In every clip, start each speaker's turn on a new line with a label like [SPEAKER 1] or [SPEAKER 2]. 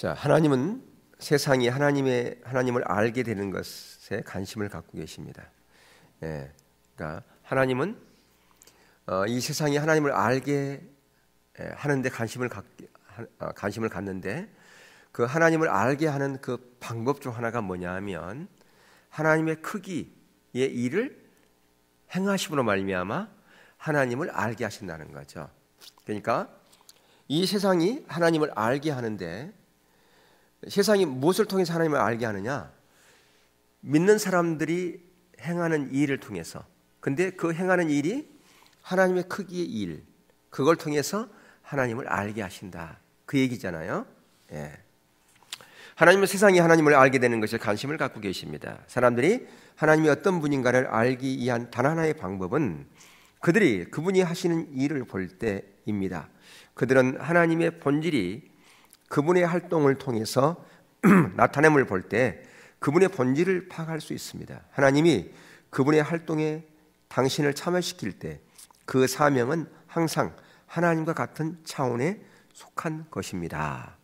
[SPEAKER 1] 자, 하나님은 세상이 하나님을 알게 되는 것에 관심을 갖고 계십니다. 그러니까 하나님은 이 세상이 하나님을 알게 하는데 관심을 갖는데, 그 하나님을 알게 하는 그 방법 중 하나가 뭐냐면 하나님의 크기의 일을 행하심으로 말미암아 하나님을 알게 하신다는 거죠. 그러니까 이 세상이 하나님을 알게 하는데, 세상이 무엇을 통해서 하나님을 알게 하느냐? 믿는 사람들이 행하는 일을 통해서. 근데 그 행하는 일이 하나님의 크기의 일, 그걸 통해서 하나님을 알게 하신다, 그 얘기잖아요. 하나님은 세상이 하나님을 알게 되는 것에 관심을 갖고 계십니다. 사람들이 하나님이 어떤 분인가를 알기 위한 단 하나의 방법은 그들이 그분이 하시는 일을 볼 때입니다. 그들은 하나님의 본질이 그분의 활동을 통해서 나타냄을 볼 때 그분의 본질을 파악할 수 있습니다. 하나님이 그분의 활동에 당신을 참여시킬 때 그 사명은 항상 하나님과 같은 차원에 속한 것입니다.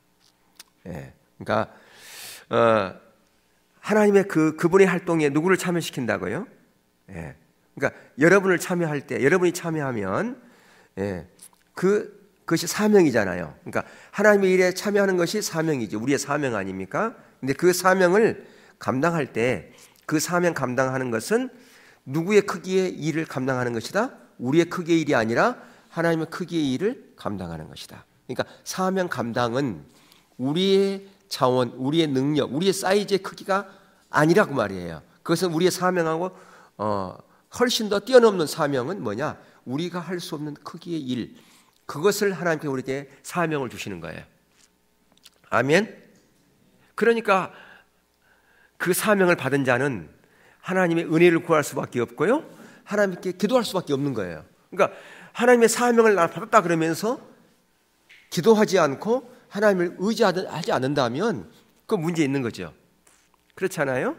[SPEAKER 1] 그러니까 하나님의 그분의 활동에 누구를 참여시킨다고요? 그러니까 여러분을 참여할 때, 여러분이 참여하면 그것이 사명이잖아요. 그러니까 하나님의 일에 참여하는 것이 사명이죠. 우리의 사명 아닙니까? 근데 그 사명을 감당할 때 그 사명 감당하는 것은 누구의 크기의 일을 감당하는 것이다? 우리의 크기의 일이 아니라 하나님의 크기의 일을 감당하는 것이다. 그러니까 사명 감당은 우리의 자원, 우리의 능력, 우리의 사이즈의 크기가 아니라고 말이에요. 그것은 우리의 사명하고 훨씬 더 뛰어넘는 사명은 뭐냐? 우리가 할 수 없는 크기의 일, 그것을 하나님께 우리에게 사명을 주시는 거예요. 아멘. 그러니까 그 사명을 받은 자는 하나님의 은혜를 구할 수밖에 없고요, 하나님께 기도할 수밖에 없는 거예요. 그러니까 하나님의 사명을 나 받았다 그러면서 기도하지 않고 하나님을 의지하지 않는다면 그 문제 있는 거죠. 그렇잖아요.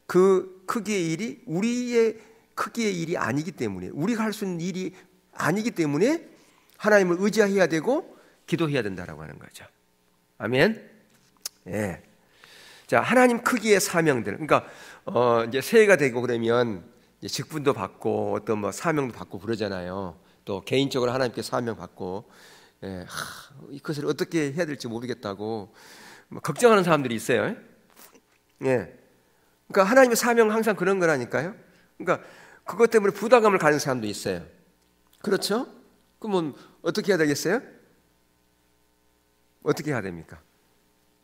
[SPEAKER 1] 그 크기의 일이 우리의 크기의 일이 아니기 때문에, 우리가 할 수 있는 일이 아니기 때문에 하나님을 의지해야 되고 기도해야 된다라고 하는 거죠. 아멘. 자, 하나님 크기의 사명들. 그러니까 이제 새해가 되고 그러면 이제 직분도 받고 어떤 뭐 사명도 받고 그러잖아요. 또 개인적으로 하나님께 사명 받고, 이것을 어떻게 해야 될지 모르겠다고 걱정하는 사람들이 있어요. 그러니까 하나님의 사명은 항상 그런 거라니까요. 그러니까 그것 때문에 부담감을 가진 사람도 있어요. 그렇죠? 그러면 어떻게 해야 되겠어요? 어떻게 해야 됩니까?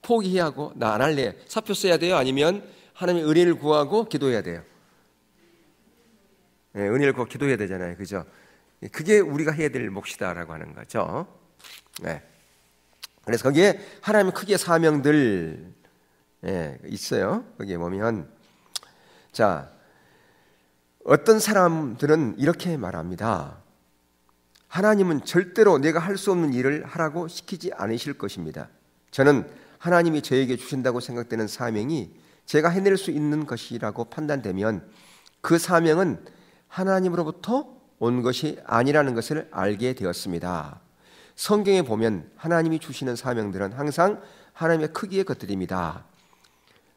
[SPEAKER 1] 포기해야 하고 나 안 할래, 사표 써야 돼요? 아니면 하나님의 은혜를 구하고 기도해야 돼요? 은혜를 구하고 기도해야 되잖아요. 그죠? 그게 우리가 해야 될 몫이다라고 하는 거죠. 그래서 거기에 하나님의 크기의 사명들 있어요. 거기에 보면, 자, 어떤 사람들은 이렇게 말합니다. 하나님은 절대로 내가 할 수 없는 일을 하라고 시키지 않으실 것입니다. 저는 하나님이 저에게 주신다고 생각되는 사명이 제가 해낼 수 있는 것이라고 판단되면 그 사명은 하나님으로부터 온 것이 아니라는 것을 알게 되었습니다. 성경에 보면 하나님이 주시는 사명들은 항상 하나님의 크기의 것들입니다.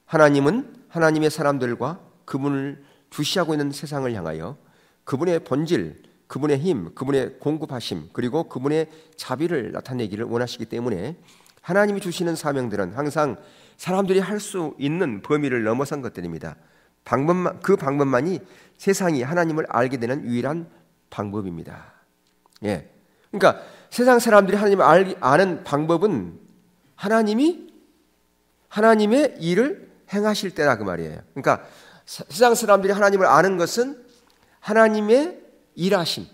[SPEAKER 1] 하나님은 하나님의 사람들과 그분을 주시하고 있는 세상을 향하여 그분의 본질, 그분의 힘, 그분의 공급하심, 그리고 그분의 자비를 나타내기를 원하시기 때문에 하나님이 주시는 사명들은 항상 사람들이 할 수 있는 범위를 넘어선 것들입니다. 그 방법만이 세상이 하나님을 알게 되는 유일한 방법입니다. 그러니까 세상 사람들이 하나님을 아는 방법은 하나님이 하나님의 일을 행하실 때라 그 말이에요. 그러니까 세상 사람들이 하나님을 아는 것은 하나님의 일하심,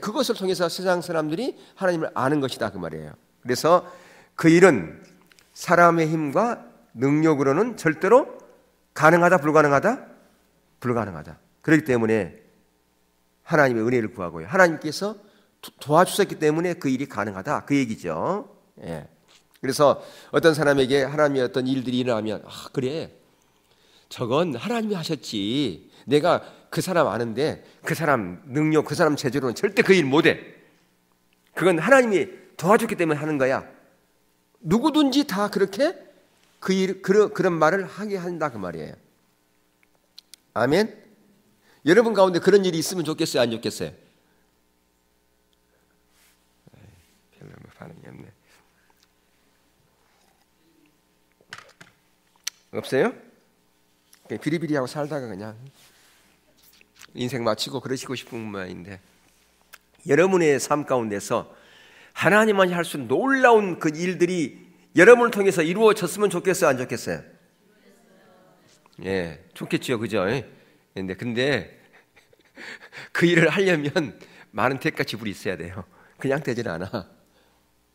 [SPEAKER 1] 그것을 통해서 세상 사람들이 하나님을 아는 것이다 그 말이에요. 그래서 그 일은 사람의 힘과 능력으로는 절대로 가능하다, 불가능하다? 불가능하다. 그렇기 때문에 하나님의 은혜를 구하고요, 하나님께서 도와주셨기 때문에 그 일이 가능하다, 그 얘기죠. 그래서 어떤 사람에게 하나님의 어떤 일들이 일어나면, 그래, 저건 하나님이 하셨지, 내가 그 사람 아는데 그 사람 능력, 그 사람 재주로는 절대 그 일 못해, 그건 하나님이 도와줬기 때문에 하는 거야, 누구든지 다 그렇게 그런 말을 하게 한다 그 말이에요. 아멘. 여러분 가운데 그런 일이 있으면 좋겠어요, 안 좋겠어요? 별로 반응이 없네. 없어요? 그냥 비리비리하고 살다가 그냥 인생 마치고 그러시고 싶은 모양인데, 여러분의 삶 가운데서 하나님만이 할 수 있는 놀라운 그 일들이 여러분을 통해서 이루어졌으면 좋겠어요, 안 좋겠어요? 예, 좋겠죠, 그죠? 근데 그 일을 하려면 많은 대가 지불이 있어야 돼요. 그냥 되질 않아.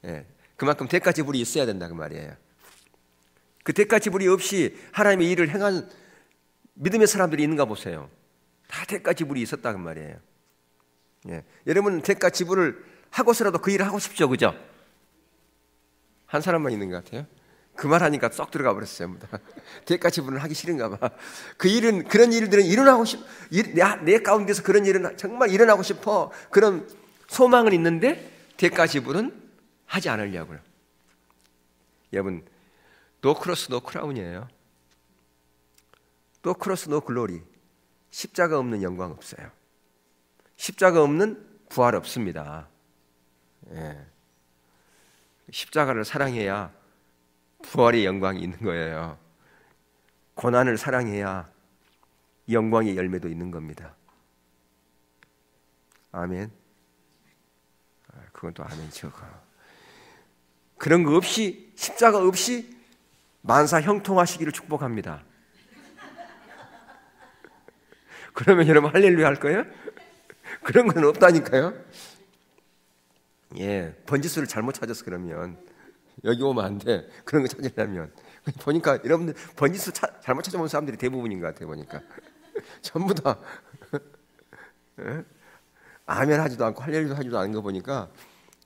[SPEAKER 1] 예, 그만큼 대가 지불이 있어야 된다 그 말이에요. 그 대가 지불이 없이 하나님의 일을 행한 믿음의 사람들이 있는가 보세요. 다 대가 지불이 있었다 그 말이에요. 예, 여러분 대가 지불을 하고서라도 그 일을 하고 싶죠, 그죠? 한 사람만 있는 것 같아요. 그 말 하니까 쏙 들어가 버렸어요. 대가 지불을 하기 싫은가 봐. 그런 일들은 일어나고 내 가운데서 그런 일은 정말 일어나고 싶어. 그런 소망은 있는데 대가 지불은 하지 않으려고요. 여러분, 노 크로스 노 크라운이에요. 노 크로스 노 글로리. 십자가 없는 영광 없어요. 십자가 없는 부활 없습니다. 예. 십자가를 사랑해야 부활의 영광이 있는 거예요. 고난을 사랑해야 영광의 열매도 있는 겁니다. 아멘. 그건 또 아멘이죠. 그런 거 없이, 십자가 없이 만사 형통하시기를 축복합니다. 그러면 여러분 할렐루야 할 거예요? 그런 건 없다니까요. 예, 번지수를 잘못 찾았어. 그러면 여기 오면 안 돼. 그런 거 찾으려면. 보니까 여러분들 번지수 잘못 찾아본 사람들이 대부분인 것 같아요. 보니까 전부 다 아멘 하지도 않고 할렐루야 하지도 않은 거 보니까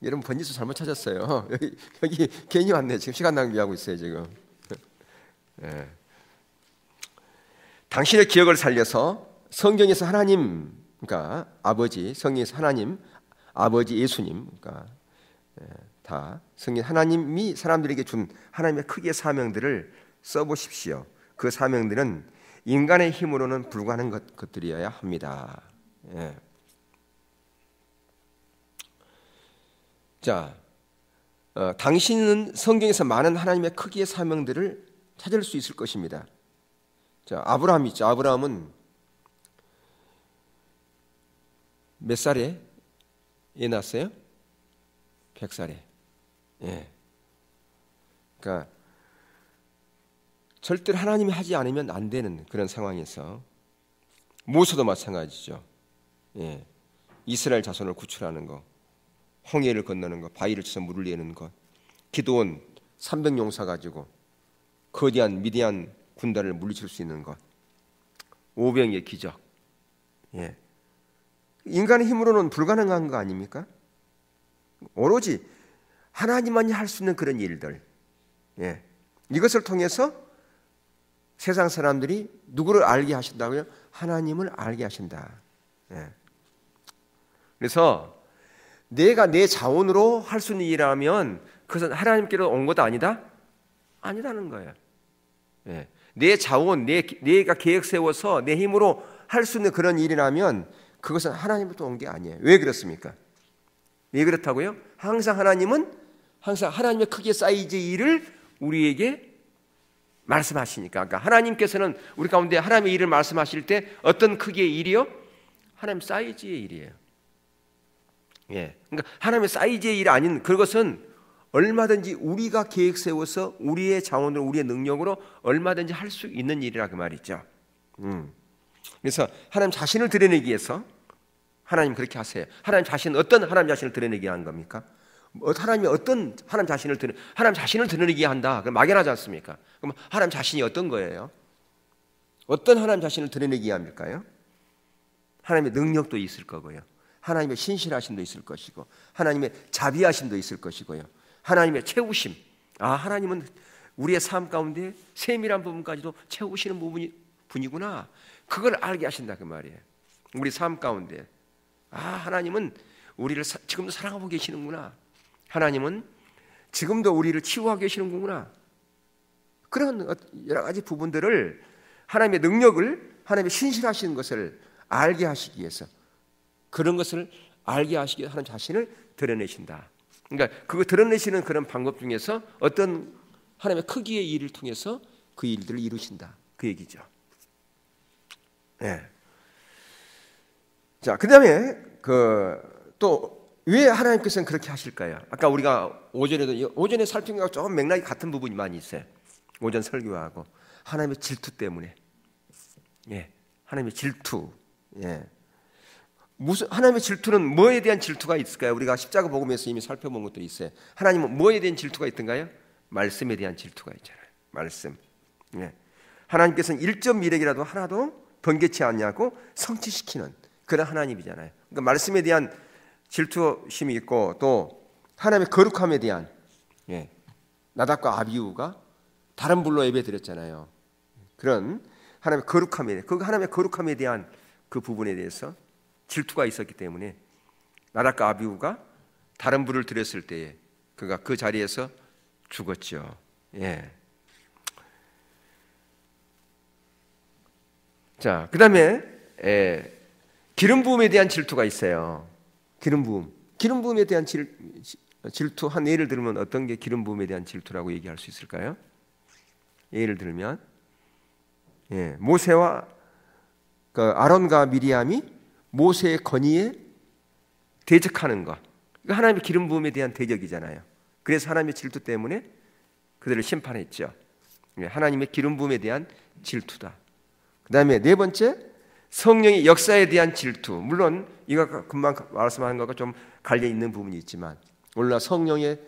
[SPEAKER 1] 여러분 번지수 잘못 찾았어요. 여기 괜히 왔네. 지금 시간 낭비하고 있어요 지금. 예. 당신의 기억을 살려서 성경에서 하나님, 그러니까 아버지, 성경에서 하나님, 아버지 예수님, 그러니까 다 성경 하나님이 사람들에게 준 하나님의 크기의 사명들을 써보십시오. 그 사명들은 인간의 힘으로는 불가능한 것들이어야 합니다. 예. 자, 당신은 성경에서 많은 하나님의 크기의 사명들을 찾을 수 있을 것입니다. 자, 아브라함 있죠. 아브라함은 몇 살에 애 낳았어요? 100살에. 예. 그러니까 절대로 하나님이 하지 않으면 안 되는 그런 상황에서 모세도 마찬가지죠. 예. 이스라엘 자손을 구출하는 거, 홍해를 건너는 거, 바위를 쳐서 물을 내는 것, 기드온 300용사 가지고 거대한 미디안 군단을 물리칠 수 있는 것, 오병이의 기적. 예. 인간의 힘으로는 불가능한 거 아닙니까? 오로지 하나님만이 할 수 있는 그런 일들. 예. 이것을 통해서 세상 사람들이 누구를 알게 하신다고요? 하나님을 알게 하신다. 예. 그래서 내가 내 자원으로 할 수 있는 일이라면 그것은 하나님께로 온 것도 아니다? 아니라는 거예요. 예. 내 자원, 내가 계획 세워서 내 힘으로 할 수 있는 그런 일이라면 그것은 하나님부터 온 게 아니에요. 왜 그렇습니까? 왜 그렇다고요? 항상 하나님은 항상 하나님의 크기의 사이즈의 일을 우리에게 말씀하시니까. 그러니까 하나님께서는 우리 가운데 하나님의 일을 말씀하실 때 어떤 크기의 일이요? 하나님 사이즈의 일이에요. 예. 그러니까 하나님의 사이즈의 일이 아닌 그것은 얼마든지 우리가 계획 세워서 우리의 자원으로 우리의 능력으로 얼마든지 할 수 있는 일이라 그 말이죠. 그래서 하나님 자신을 드러내기 위해서 하나님 그렇게 하세요. 하나님 자신 어떤 하나님 자신을 드러내게 한 겁니까? 하나님이 어떤 하나님 자신을 드러내게 한다. 그럼 막연하지 않습니까? 그럼 하나님 자신이 어떤 거예요? 어떤 하나님 자신을 드러내게 합니까요? 하나님의 능력도 있을 거고요. 하나님의 신실하심도 있을 것이고 하나님의 자비하심도 있을 것이고요. 하나님의 채우심. 하나님은 우리의 삶 가운데 세밀한 부분까지도 채우시는 분이구나. 그걸 알게 하신다 그 말이에요. 우리 삶 가운데 하나님은 우리를 지금도 사랑하고 계시는구나. 하나님은 지금도 우리를 치유하고 계시는구나. 그런 여러 가지 부분들을 하나님의 능력을, 하나님의 신실하신 것을 알게 하시기 위해서, 그런 것을 알게 하시기 위해서 하나님 자신을 드러내신다. 그러니까 그거 드러내시는 그런 방법 중에서 어떤 하나님의 크기의 일을 통해서 그 일들을 이루신다, 그 얘기죠. 네. 자, 그다음에 또 왜 하나님께서는 그렇게 하실까요? 아까 우리가 오전에 살핀 것과 조금 맥락이 같은 부분이 많이 있어요. 오전 설교하고 하나님의 질투 때문에. 예, 하나님의 질투. 예. 하나님의 질투는 뭐에 대한 질투가 있을까요? 우리가 십자가 복음에서 이미 살펴본 것들이 있어요. 하나님은 뭐에 대한 질투가 있던가요? 말씀에 대한 질투가 있잖아요. 말씀. 예. 하나님께서는 1.1핵이라도 하나도 번개치 않냐고 성취시키는 그런 하나님이잖아요. 그러니까 말씀에 대한 질투심이 있고, 또 하나님의 거룩함에 대한, 예, 나답과 아비후가 다른 불로 예배드렸잖아요. 그런 하나님의 거룩함에 대한 그 부분에 대해서 질투가 있었기 때문에 나답과 아비후가 다른 불을 드렸을 때에 그가 그 자리에서 죽었죠. 예. 자, 그 다음에 기름 부음에 대한 질투가 있어요. 기름 부음에 대한 질투 한 예를 들면 어떤 게 기름 부음에 대한 질투라고 얘기할 수 있을까요? 예를 들면 모세와 아론과 미리암이 모세의 건의에 대적하는 것, 하나님의 기름 부음에 대한 대적이잖아요. 그래서 하나님의 질투 때문에 그들을 심판했죠. 하나님의 기름 부음에 대한 질투다. 그 다음에 네 번째, 성령의 역사에 대한 질투. 물론 이거 금방 말씀하는 것과 좀 갈려 있는 부분이 있지만, 오늘날 성령에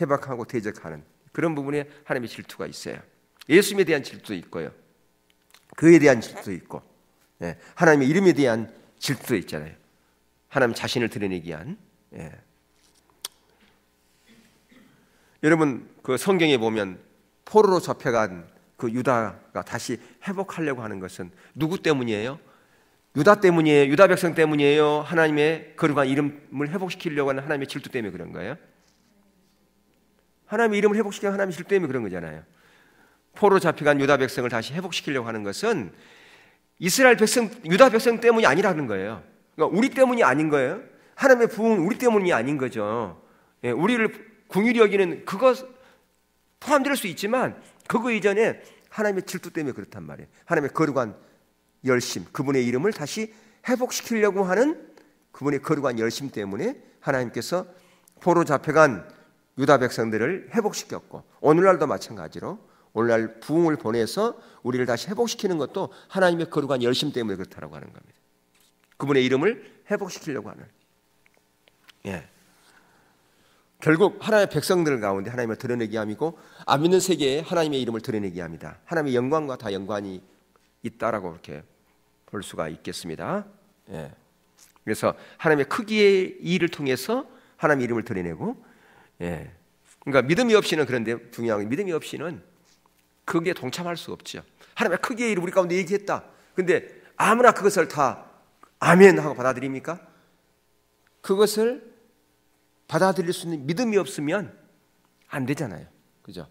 [SPEAKER 1] 해박하고 대적하는 그런 부분에 하나님의 질투가 있어요. 예수님에 대한 질투도 있고요, 그에 대한 질투도 있고, 하나님의 이름에 대한 질투도 있잖아요. 하나님 자신을 드러내기 위한. 여러분, 그 성경에 보면 포로로 잡혀간 그 유다가 다시 회복하려고 하는 것은 누구 때문이에요? 유다 때문이에요? 유다 백성 때문이에요? 하나님의 거룩한 이름을 회복시키려고 하는 하나님의 질투 때문에 그런 거예요? 하나님의 이름을 회복시키는 하나님의 질투 때문에 그런 거잖아요. 포로 잡혀간 유다 백성을 다시 회복시키려고 하는 것은 이스라엘 백성, 유다 백성 때문이 아니라는 거예요. 그러니까 우리 때문이 아닌 거예요. 하나님의 부흥은 우리 때문이 아닌 거죠. 우리를 긍휼히 여기는 그것 포함될 수 있지만 그거 이전에 하나님의 질투 때문에 그렇단 말이에요. 하나님의 거룩한 열심, 그분의 이름을 다시 회복시키려고 하는 그분의 거룩한 열심 때문에 하나님께서 포로 잡혀간 유다 백성들을 회복시켰고, 오늘날도 마찬가지로 오늘날 부흥을 보내서 우리를 다시 회복시키는 것도 하나님의 거룩한 열심 때문에 그렇다고 하는 겁니다. 그분의 이름을 회복시키려고 하는. 결국 하나님의 백성들 가운데 하나님을 드러내기 함이고, 안 믿는 세계에 하나님의 이름을 드러내기 함이다. 하나님의 영광과 다 연관이 있다라고 이렇게 볼 수가 있겠습니다. 그래서 하나님의 크기의 일을 통해서 하나님의 이름을 드러내고, 그러니까 믿음이 없이는, 그런데 중요한 게 믿음이 없이는 거기에 동참할 수 없죠. 하나님의 크기의 일을 우리 가운데 얘기했다. 근데 아무나 그것을 다 아멘 하고 받아들입니까? 그것을 받아들일 수 있는 믿음이 없으면 안 되잖아요. 그죠?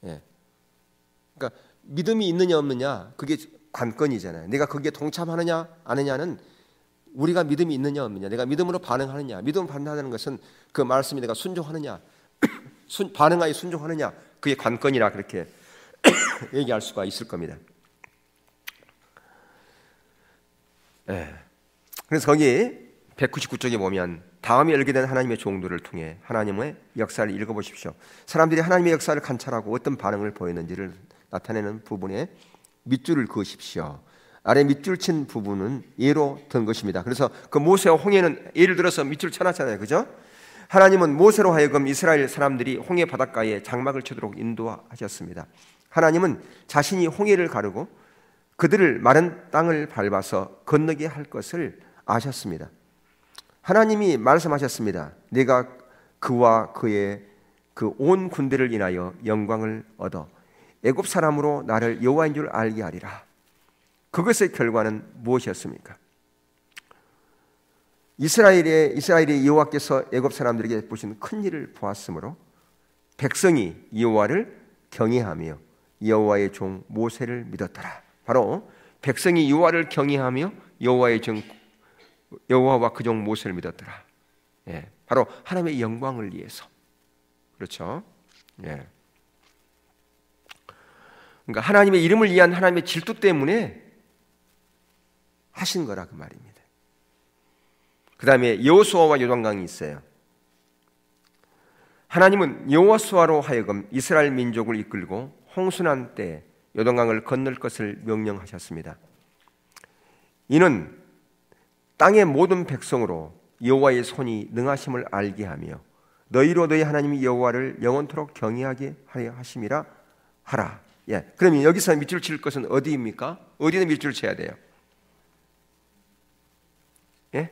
[SPEAKER 1] 그러니까 믿음이 있느냐 없느냐, 그게 관건이잖아요. 내가 거기에 동참하느냐 안 하느냐는 우리가 믿음이 있느냐 없느냐, 내가 믿음으로 반응하느냐, 믿음으로 반응하는 것은 그 말씀에 내가 순종하느냐, 반응하여 순종하느냐, 그게 관건이라 그렇게 얘기할 수가 있을 겁니다. 그래서 거기 199쪽에 보면 다음에 열게 된 하나님의 종들을 통해 하나님의 역사를 읽어보십시오. 사람들이 하나님의 역사를 관찰하고 어떤 반응을 보였는지를 나타내는 부분에 밑줄을 그으십시오. 아래 밑줄 친 부분은 예로 든 것입니다. 그래서 그 모세와 홍해는 예를 들어서 밑줄 쳐놨잖아요. 그죠? 하나님은 모세로 하여금 이스라엘 사람들이 홍해 바닷가에 장막을 치도록 인도하셨습니다. 하나님은 자신이 홍해를 가르고 그들을 마른 땅을 밟아서 건너게 할 것을 아셨습니다. 하나님이 말씀하셨습니다. 내가 그와 그의 그 온 군대를 인하여 영광을 얻어 애굽 사람으로 나를 여호와인 줄 알게 하리라. 그것의 결과는 무엇이었습니까? 이스라엘의 여호와께서 애굽 사람들에게 보신 큰 일을 보았으므로 백성이 여호와를 경외하며 여호와의 종 모세를 믿었더라. 바로 백성이 여호와를 경외하며 여호와와 그 종 모세를 믿었더라. 예, 바로 하나님의 영광을 위해서. 그렇죠? 예. 그러니까 하나님의 이름을 위한 하나님의 질투 때문에 하신 거라 그 말입니다. 그 다음에 여호수아와 요단강이 있어요. 하나님은 여호수아로 하여금 이스라엘 민족을 이끌고 홍수난 때 요단강을 건널 것을 명령하셨습니다. 이는 땅의 모든 백성으로 여호와의 손이 능하심을 알게 하며 너희로 너희 하나님 여호와를 영원토록 경외하게 하여 하심이라 하라. 예, 그러면 여기서 밑줄 칠 것은 어디입니까? 어디에 밑줄 쳐야 돼요? 예?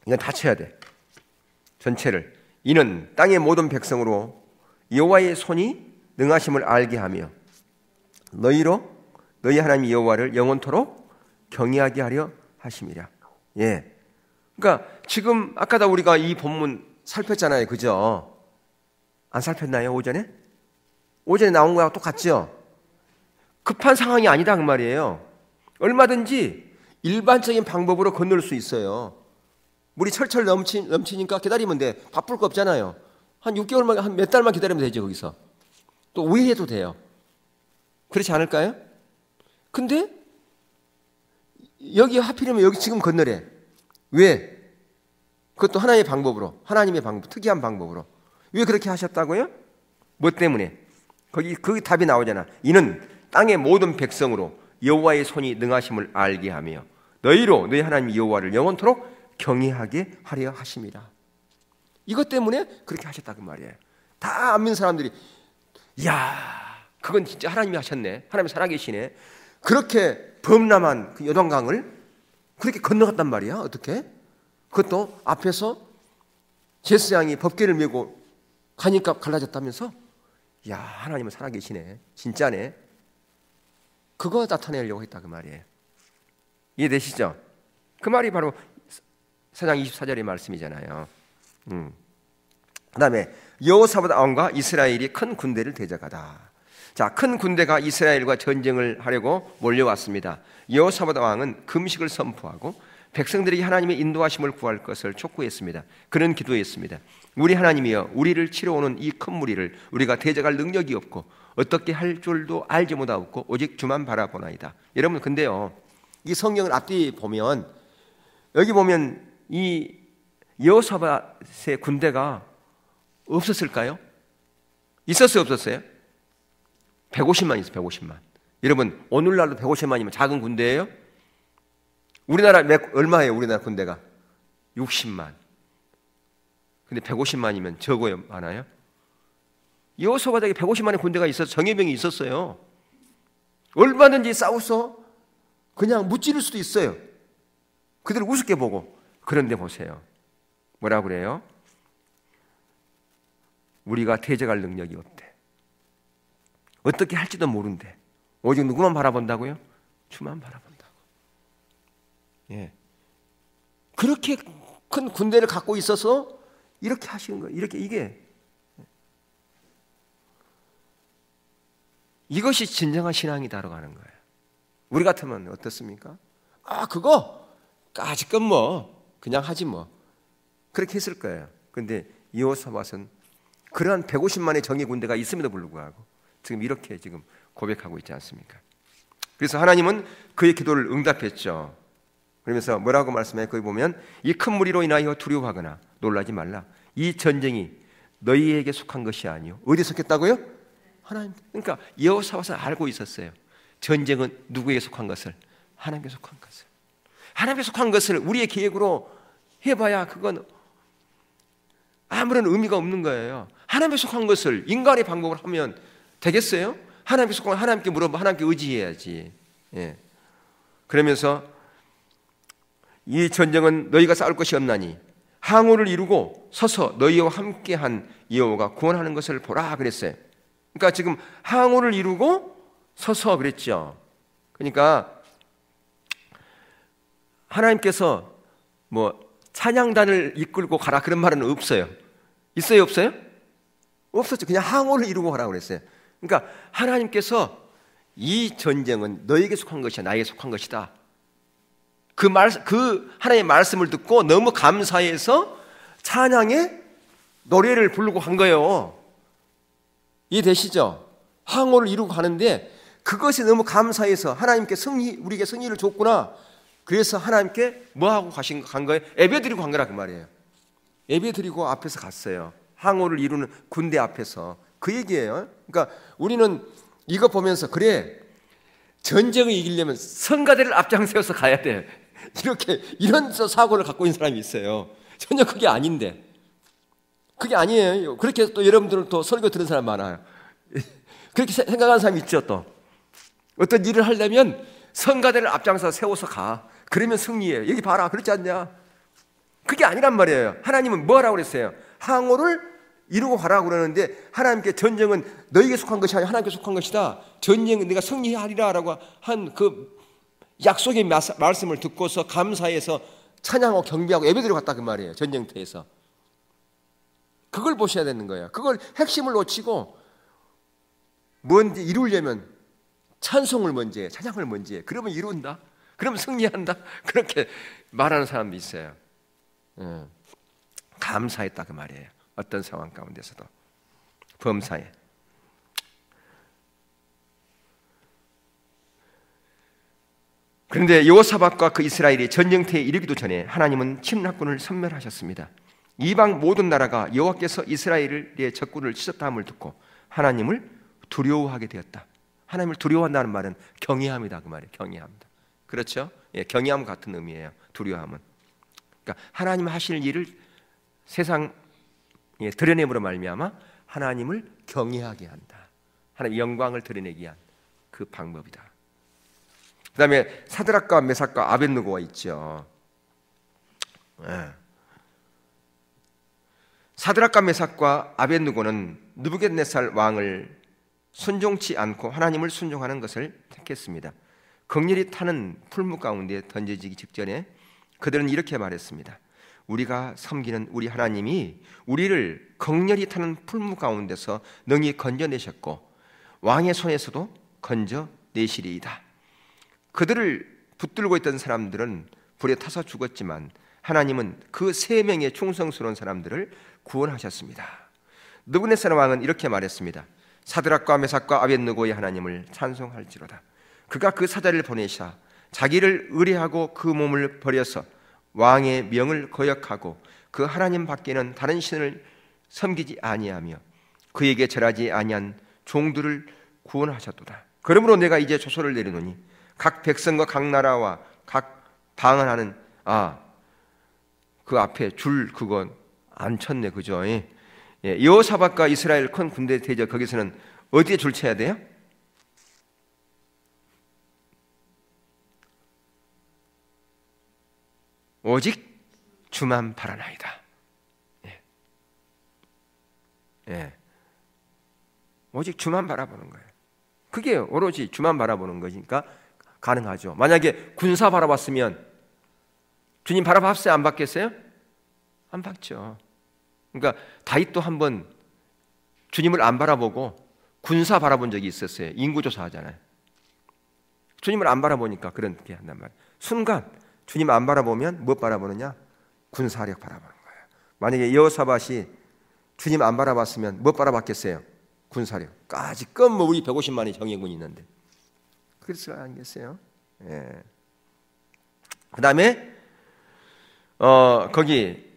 [SPEAKER 1] 이건 다 쳐야 돼. 전체를. 이는 땅의 모든 백성으로 여호와의 손이 능하심을 알게 하며 너희로 너희 하나님 여호와를 영원토록 경외하게 하려 하심이라. 예. 그러니까 지금 아까도 우리가 이 본문 살폈잖아요. 그죠? 안 살폈나요? 오전에 나온 거하고 똑같죠? 급한 상황이 아니다 그 말이에요. 얼마든지 일반적인 방법으로 건널 수 있어요. 물이 철철 넘치니까 기다리면 돼. 바쁠 거 없잖아요. 한 6개월만, 한 몇 달만 기다리면 되죠. 거기서 또 우회해도 돼요. 그렇지 않을까요? 근데 여기 하필이면 여기 지금 건너래. 왜? 그것도 하나님의 방법으로, 하나님의 방법, 특이한 방법으로. 왜 그렇게 하셨다고요? 뭐 때문에? 거기 답이 나오잖아. 이는 땅의 모든 백성으로 여호와의 손이 능하심을 알게 하며 너희로 너희 하나님 여호와를 영원토록 경외하게 하려 하심이라. 이것 때문에 그렇게 하셨다 그 말이에요. 다 안 믿는 사람들이 이야, 그건 진짜 하나님이 하셨네. 하나님 살아계시네. 그렇게 범람한 그 요단강을 그렇게 건너갔단 말이야. 어떻게? 그것도 앞에서 제사장이 법궤를 메고 가니까 갈라졌다면서? 야, 하나님은 살아계시네. 진짜네. 그거 나타내려고 했다 그 말이에요. 이해되시죠? 그 말이 바로 4장 24절의 말씀이잖아요. 그 다음에 여호사밧 왕과 이스라엘이 큰 군대를 대적하다. 자, 큰 군대가 이스라엘과 전쟁을 하려고 몰려왔습니다. 여호사밧 왕은 금식을 선포하고 백성들이 하나님의 인도하심을 구할 것을 촉구했습니다. 그는 기도했습니다. 우리 하나님이여, 우리를 치러오는 이 큰 무리를 우리가 대적할 능력이 없고 어떻게 할 줄도 알지 못하고 오직 주만 바라보나이다. 여러분, 근데요, 이 성경을 앞뒤 보면 여기 보면 이 여호사밧의 군대가 없었을까요? 있었어요, 없었어요? 150만 있어요. 150만. 여러분, 오늘날도 150만이면 작은 군대예요? 우리나라 얼마예요? 우리나라 군대가 60만. 근데 150만이면 적어요, 많아요? 여호사밧에게 150만의 군대가 있어서 정예병이 있었어요. 얼마든지 싸워서 그냥 무찌를 수도 있어요. 그들을 우습게 보고. 그런데 보세요. 뭐라 그래요? 우리가 대적할 능력이 없대. 어떻게 할지도 모른대. 오직 누구만 바라본다고요? 주만 바라본다고. 예. 그렇게 큰 군대를 갖고 있어서 이렇게 하시는 거예요. 이것이 진정한 신앙이다라고 하는 거예요. 우리 같으면 어떻습니까? 아, 그거 아직껏 뭐 그냥 하지 뭐. 그렇게 했을 거예요. 그런데 여호사밧은 그러한 150만의 정예 군대가 있음에도 불구하고 지금 이렇게 지금 고백하고 있지 않습니까? 그래서 하나님은 그의 기도를 응답했죠. 그러면서 뭐라고 말씀해요? 거기 보면 이 큰 무리로 인하여 두려워하거나 놀라지 말라. 이 전쟁이 너희에게 속한 것이 아니요. 어디에 속했다고요? 하나님. 그러니까 여호사밧은 알고 있었어요. 전쟁은 누구에게 속한 것을? 하나님께 속한 것을. 하나님께 속한 것을 우리의 계획으로 해봐야 그건 아무런 의미가 없는 거예요. 하나님께 속한 것을 인간의 방법으로 하면 되겠어요? 하나님께 속한 하나님께 물어봐, 하나님께 의지해야지. 예. 그러면서 이 전쟁은 너희가 싸울 것이 없나니 항우를 이루고 서서 너희와 함께한 여호와가 구원하는 것을 보라 그랬어요. 그러니까 지금 항우를 이루고 서서 그랬죠. 그러니까 하나님께서 뭐 찬양단을 이끌고 가라 그런 말은 없어요. 있어요, 없어요? 없었죠. 그냥 항오를 이루고 가라고 그랬어요. 그러니까 하나님께서 이 전쟁은 너에게 속한 것이야, 나에게 속한 것이다. 그 하나님의 말씀을 듣고 너무 감사해서 찬양의 노래를 부르고 간 거예요. 이해되시죠? 항오를 이루고 가는데 그것이 너무 감사해서 하나님께 우리에게 승리를 줬구나. 그래서 하나님께 뭐하고 간 거예요? 예배드리고 간 거라 그 말이에요. 예배드리고 앞에서 갔어요. 항오를 이루는 군대 앞에서. 그 얘기예요. 그러니까 우리는 이거 보면서 그래, 전쟁을 이기려면 성가대를 앞장세워서 가야 돼. 이런 사고를 갖고 있는 사람이 있어요. 전혀 그게 아닌데. 그게 아니에요. 그렇게 또 여러분들은 또 설교 들은 사람 많아요. 그렇게 생각하는 사람이 있죠. 또 어떤 일을 하려면 성가대를 앞장서 세워서 가. 그러면 승리예요. 여기 봐라, 그렇지 않냐? 그게 아니란 말이에요. 하나님은 뭐 하라고 그랬어요? 항오를 이루고 가라고 그러는데 하나님께 전쟁은 너에게 속한 것이 아니라 하나님께 속한 것이다. 전쟁은 내가 승리하리라라고 한 그 약속의 말씀을 듣고서 감사해서 찬양하고 경배하고 예배드리러 갔다 그 말이에요. 전쟁터에서. 그걸 보셔야 되는 거예요. 그걸 핵심을 놓치고 뭔지 이루려면 찬송을 먼저 해, 찬양을 먼저 해. 그러면 이룬다. 그러면 승리한다. 그렇게 말하는 사람도 있어요. 감사했다 그 말이에요. 어떤 상황 가운데서도 범사에. 그런데 여호사밧과 그 이스라엘이 전쟁터에 이르기도 전에 하나님은 침략군을 섬멸하셨습니다. 이방 모든 나라가 여호와께서 이스라엘의 적군을 치셨다 함을 듣고 하나님을 두려워하게 되었다. 하나님을 두려워한다는 말은 경외함이다 그 말이에요. 경외합니다. 그렇죠? 예, 경외함 같은 의미예요. 두려워함은. 그러니까 하나님 하실 일을 세상에 드러냄으로 말미암아 하나님을 경외하게 한다. 하나님의 영광을 드러내기 위한 그 방법이다. 그 다음에 사드락과 메삭과 아벳느고가 있죠. 사드락과 메삭과 아벳느고는 느부갓네살 왕을 순종치 않고 하나님을 순종하는 것을 택했습니다. 극렬히 타는 풀무 가운데 던져지기 직전에 그들은 이렇게 말했습니다. 우리가 섬기는 우리 하나님이 우리를 극렬히 타는 풀무 가운데서 능히 건져내셨고 왕의 손에서도 건져내시리이다. 그들을 붙들고 있던 사람들은 불에 타서 죽었지만 하나님은 그 3명의 충성스러운 사람들을 구원하셨습니다. 느부갓네살 왕은 이렇게 말했습니다. 사드락과 메삭과 아벳느고의 하나님을 찬송할지로다. 그가 그 사자를 보내사 자기를 의뢰하고 그 몸을 버려서 왕의 명을 거역하고 그 하나님 밖에는 다른 신을 섬기지 아니하며 그에게 절하지 아니한 종들을 구원하셨도다. 그러므로 내가 이제 조서를 내리노니 각 백성과 각 나라와 각 방언하는 그 앞에 줄 그거 안 쳤네, 그죠? 여호사밧과 이스라엘 큰 군대 대적 거기서는 어디에 줄 쳐야 돼요? 오직 주만 바라나이다. 오직 주만 바라보는 거예요. 그게 오로지 주만 바라보는 거니까 가능하죠. 만약에 군사 바라봤으면 주님 바라봤어요? 안 봤겠어요? 안 봤죠. 그러니까 다윗도 한번 주님을 안 바라보고 군사 바라본 적이 있었어요. 인구조사 하잖아요. 주님을 안 바라보니까 그렇게 한단 말이에요. 순간 주님 안 바라보면 뭐 바라보느냐? 군사력 바라보는 거예요. 만약에 여호사밧이 주님 안 바라봤으면 뭐 바라봤겠어요? 군사력까지. 뭐 우리 150만의 정예군이 있는데 그랬을 거 아니겠어요? 그 다음에 거기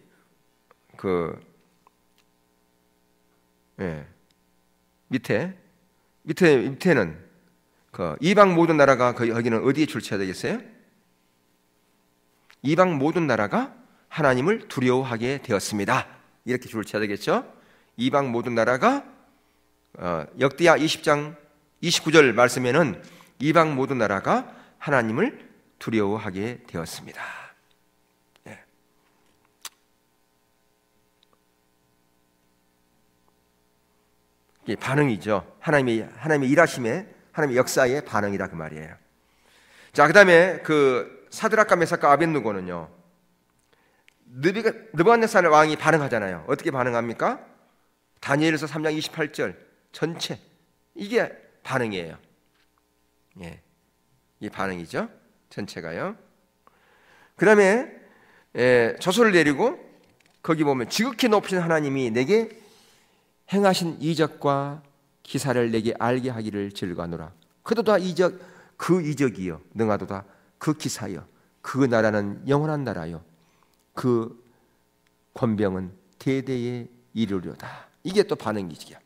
[SPEAKER 1] 밑에는 그 이방 모든 나라가 거기는 어디에 줄쳐야 되겠어요? 이방 모든 나라가 하나님을 두려워하게 되었습니다. 이렇게 줄쳐야 되겠죠? 이방 모든 나라가 역대하 20장 29절 말씀에는 이방 모든 나라가 하나님을 두려워하게 되었습니다. 이게 반응이죠. 하나님의 일하심에, 하나님의 역사의 반응이다 그 말이에요. 자, 그다음에 그 사드락과 메삭과 아벳느고는요, 느부갓네살 왕이 반응하잖아요. 어떻게 반응합니까? 다니엘서 3장 28절 전체 이게 반응이에요. 예, 이 반응이죠. 전체가요. 그 다음에 저소를 내리고 거기 보면 지극히 높으신 하나님이 내게 행하신 이적과 기사를 내게 알게 하기를 즐거워하노라. 그도다 이적, 그 이적이요 능하도다 그 기사요 그 나라는 영원한 나라요 그 권병은 대대에 이르려다. 이게 또 반응이지요.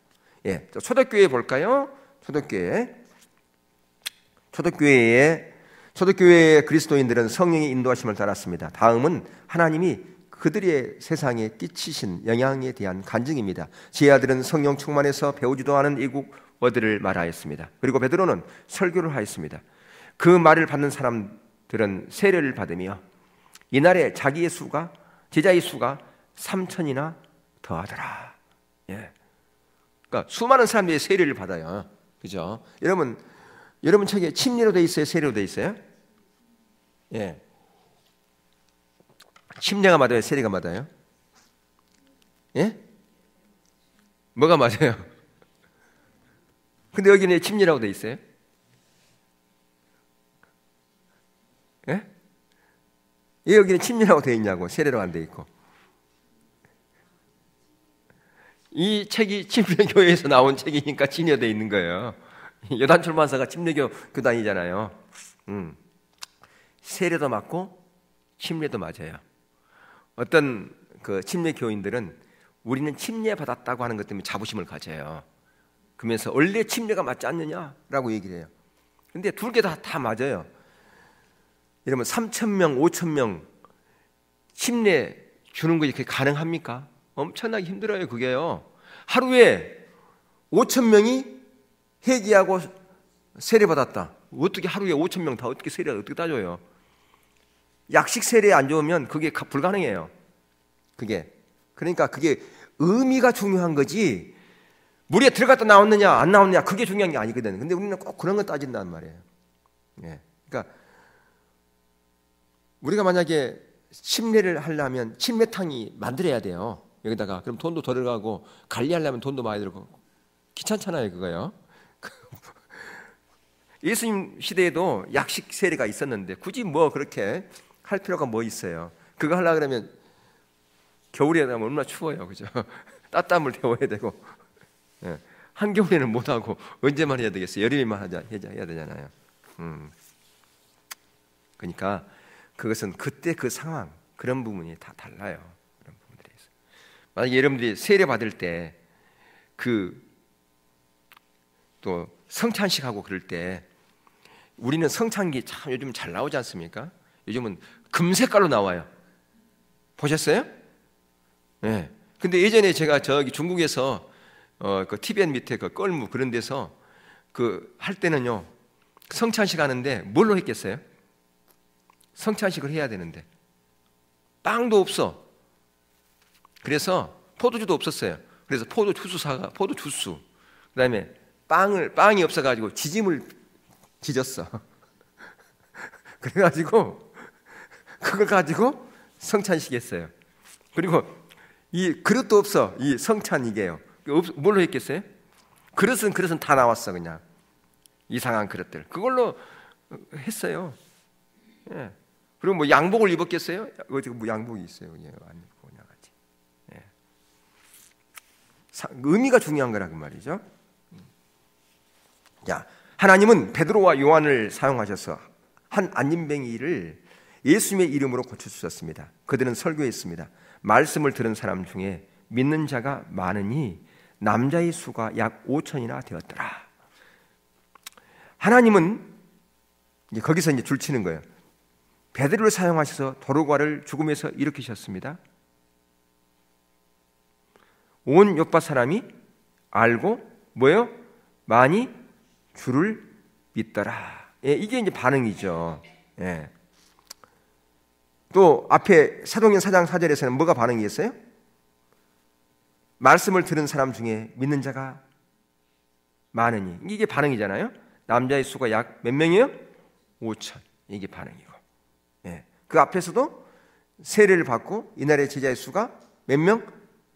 [SPEAKER 1] 예, 초대교회 볼까요? 초대교회의 그리스도인들은 성령의 인도하심을 따랐습니다. 다음은 하나님이 그들의 세상에 끼치신 영향에 대한 간증입니다. 제 아들은 성령 충만해서 배우지도 않은 이국어들을 말하였습니다. 그리고 베드로는 설교를 하였습니다. 그 말을 받는 사람들은 세례를 받으며 이날에 제자의 수가 3,000이나 더하더라. 예. 그러니까 수많은 사람들이 세례를 받아요. 그죠? 여러분 책에 침례로 돼 있어요? 세례로 돼 있어요? 예. 침례가 맞아요? 세례가 맞아요? 예? 뭐가 맞아요? 근데 여기는 침례라고 돼 있어요? 예? 왜 여기는 침례라고 돼 있냐고, 세례로 안 돼 있고. 이 책이 침례교회에서 나온 책이니까 침례되어 있는 거예요. 여단 출판사가 침례교 교단이잖아요. 세례도 맞고 침례도 맞아요. 어떤 그 침례 교인들은 우리는 침례 받았다고 하는 것 때문에 자부심을 가져요. 그러면서 원래 침례가 맞지 않느냐라고 얘기를 해요. 근데 둘 개 다 맞아요. 이러면 3,000명, 5,000명 침례 주는 것이 그게 가능합니까? 엄청나게 힘들어요, 그게요. 하루에 5,000명이 회개하고 세례받았다. 어떻게 하루에 5,000명 다 어떻게 세례 어떻게 따져요? 약식 세례 안 좋으면 그게 불가능해요. 그러니까 그게 의미가 중요한 거지. 물에 들어갔다 나왔느냐 안 나왔느냐 그게 중요한 게 아니거든. 근데 우리는 꼭 그런 거 따진단 말이에요. 예. 그러니까 우리가 만약에 침례를 하려면 침례탕이 만들어야 돼요. 여기다가 그럼 돈도 더 들어가고 관리하려면 돈도 많이 들어가고 귀찮잖아요, 그거요. 예수님 시대에도 약식 세례가 있었는데 굳이 뭐 그렇게 할 필요가 뭐 있어요? 그거 하려고 그러면 겨울에 가면 얼마나 추워요, 그죠? 따뜻함을 데워야 되고 예. 한겨울에는 못 하고 언제만 해야 되겠어요? 여름에만 해야 되잖아요. 그러니까 그것은 그때 그 상황 그런 부분이 다 달라요. 그런 부분들이 있어요. 만약에 여러분들이 세례 받을 때 또 성찬식 하고 그럴 때 우리는 성찬기 참 요즘 잘 나오지 않습니까? 요즘은 금색깔로 나와요. 보셨어요? 네. 근데 예전에 제가 저기 중국에서 그 티벳 밑에 그 껄무 그런 데서 그 할 때는요 성찬식 하는데 뭘로 했겠어요? 성찬식을 해야 되는데 빵도 없어. 그래서 포도주도 없었어요. 그래서 포도 주스. 그다음에 빵이 없어가지고 지짐을 지졌어. 그래가지고 그걸 가지고 성찬식 했어요. 그리고 이 그릇도 없어. 이 성찬 이게요. 뭘로 했겠어요? 그릇은 다 나왔어. 그냥 이상한 그릇들 그걸로 했어요. 예. 그리고 뭐 양복을 입었겠어요? 어디 뭐 양복이 있어요? 그냥 안 입고 그냥 같이. 예. 의미가 중요한 거라 그 말이죠. 자, 하나님은 베드로와 요한을 사용하셔서 한 안진뱅이를 예수님의 이름으로 고쳐주셨습니다. 그들은 설교했습니다. 말씀을 들은 사람 중에 믿는 자가 많으니 남자의 수가 약 5,000이나 되었더라. 하나님은 거기서 이제 줄치는 거예요. 베드로를 사용하셔서 도르가를 죽음에서 일으키셨습니다. 온 요파 사람이 알고 뭐예요? 많이 주를 믿더라. 예, 이게 이제 반응이죠. 예. 또 앞에 사도행전 4장 4절에서는 뭐가 반응이었어요? 말씀을 들은 사람 중에 믿는 자가 많으니 이게 반응이잖아요. 남자의 수가 약 몇 명이에요? 5,000. 이게 반응이고. 예. 그 앞에서도 세례를 받고 이날의 제자의 수가 몇 명?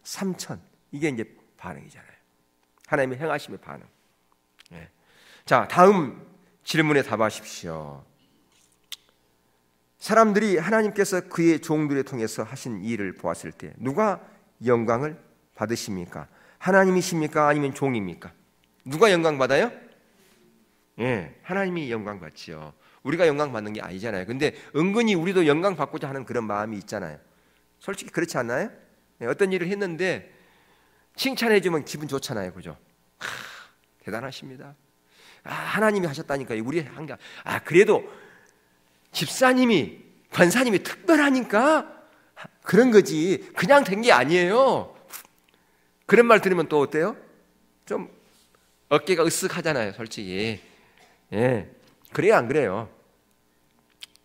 [SPEAKER 1] 3,000. 이게 이제 반응이잖아요. 하나님의 행하심의 반응. 예. 자, 다음 질문에 답하십시오. 사람들이 하나님께서 그의 종들을 통해서 하신 일을 보았을 때 누가 영광을 받으십니까? 하나님이십니까? 아니면 종입니까? 누가 영광 받아요? 예, 하나님이 영광 받지요. 우리가 영광 받는 게 아니잖아요. 근데 은근히 우리도 영광 받고자 하는 그런 마음이 있잖아요. 솔직히 그렇지 않나요? 예, 어떤 일을 했는데 칭찬해 주면 기분 좋잖아요. 그죠? 대단하십니다. 하나님이 하셨다니까요. 우리 한 게 그래도 집사님이 권사님이 특별하니까 그런 거지 그냥 된 게 아니에요. 그런 말 들으면 또 어때요? 좀 어깨가 으쓱하잖아요. 솔직히. 예, 그래요 안 그래요?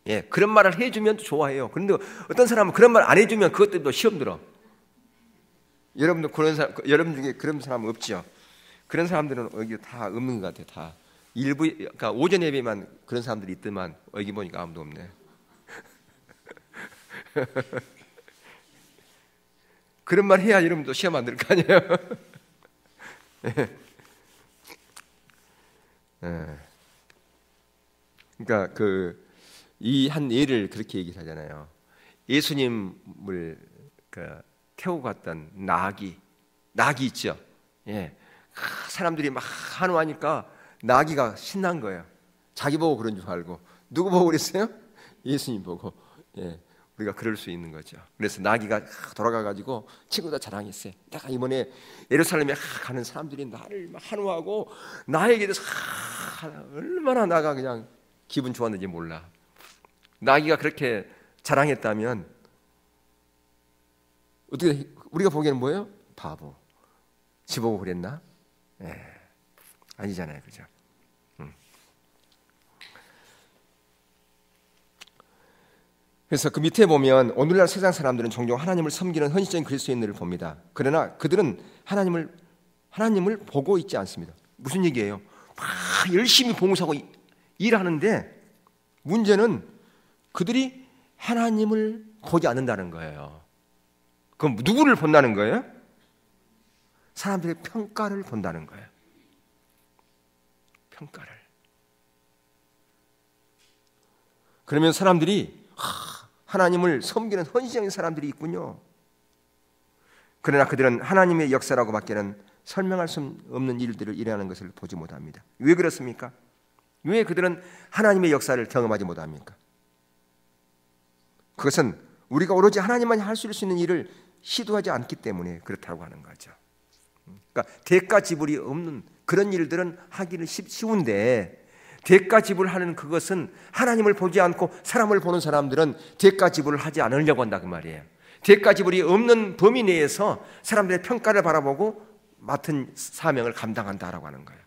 [SPEAKER 1] 예, 그런 말을 해주면 또 좋아해요. 그런데 어떤 사람은 그런 말 안 해주면 그것 때문에 시험 들어. 여러분도 그런 사람, 여러분 중에 그런 사람 없죠? 그런 사람들은 여기 다 없는 것 같아요. 다 일부, 그러니까 오전 예배만 그런 사람들이 있더만 여기 보니까 아무도 없네. 그런 말 해야 여러분도 시험 안 들 거 아니에요? 그러니까 이 한 예를 그렇게 얘기를 하잖아요. 예수님을 태우고 갔던 나귀 있죠. 예, 사람들이 막 환호하니까 나귀가 신난 거예요. 자기 보고 그런 줄 알고. 누구 보고 그랬어요? 예수님 보고. 예, 우리가 그럴 수 있는 거죠. 그래서 나귀가 돌아가가지고 친구들 자랑했어요. 내가 이번에 예루살렘에 가는 사람들이 나를 막 환호하고 나에게 대해서 얼마나 나가 그냥 기분 좋았는지 몰라. 나귀가 그렇게 자랑했다면 어떻게 우리가 보기에는 뭐예요? 바보. 지보고 그랬나? 예, 아니잖아요, 그죠? 그래서 그 밑에 보면 오늘날 세상 사람들은 종종 하나님을 섬기는 헌신적인 그리스도인들을 봅니다. 그러나 그들은 하나님을 보고 있지 않습니다. 무슨 얘기예요? 막 열심히 봉사하고 일하는데 문제는 그들이 하나님을 보지 않는다는 거예요. 그럼 누구를 본다는 거예요? 사람들의 평가를 본다는 거예요. 평가를. 그러면 사람들이 하나님을 섬기는 헌신적인 사람들이 있군요. 그러나 그들은 하나님의 역사라고 밖에는 설명할 수 없는 일들을 일어나는 것을 보지 못합니다. 왜 그렇습니까? 왜 그들은 하나님의 역사를 경험하지 못합니까? 그것은 우리가 오로지 하나님만이 할 수 있는 일을 시도하지 않기 때문에 그렇다고 하는 거죠. 그러니까 대가 지불이 없는 그런 일들은 하기는 쉬운데 대가 지불하는 그것은 하나님을 보지 않고 사람을 보는 사람들은 대가 지불을 하지 않으려고 한다 그 말이에요. 대가 지불이 없는 범위 내에서 사람들의 평가를 바라보고 맡은 사명을 감당한다라고 하는 거예요.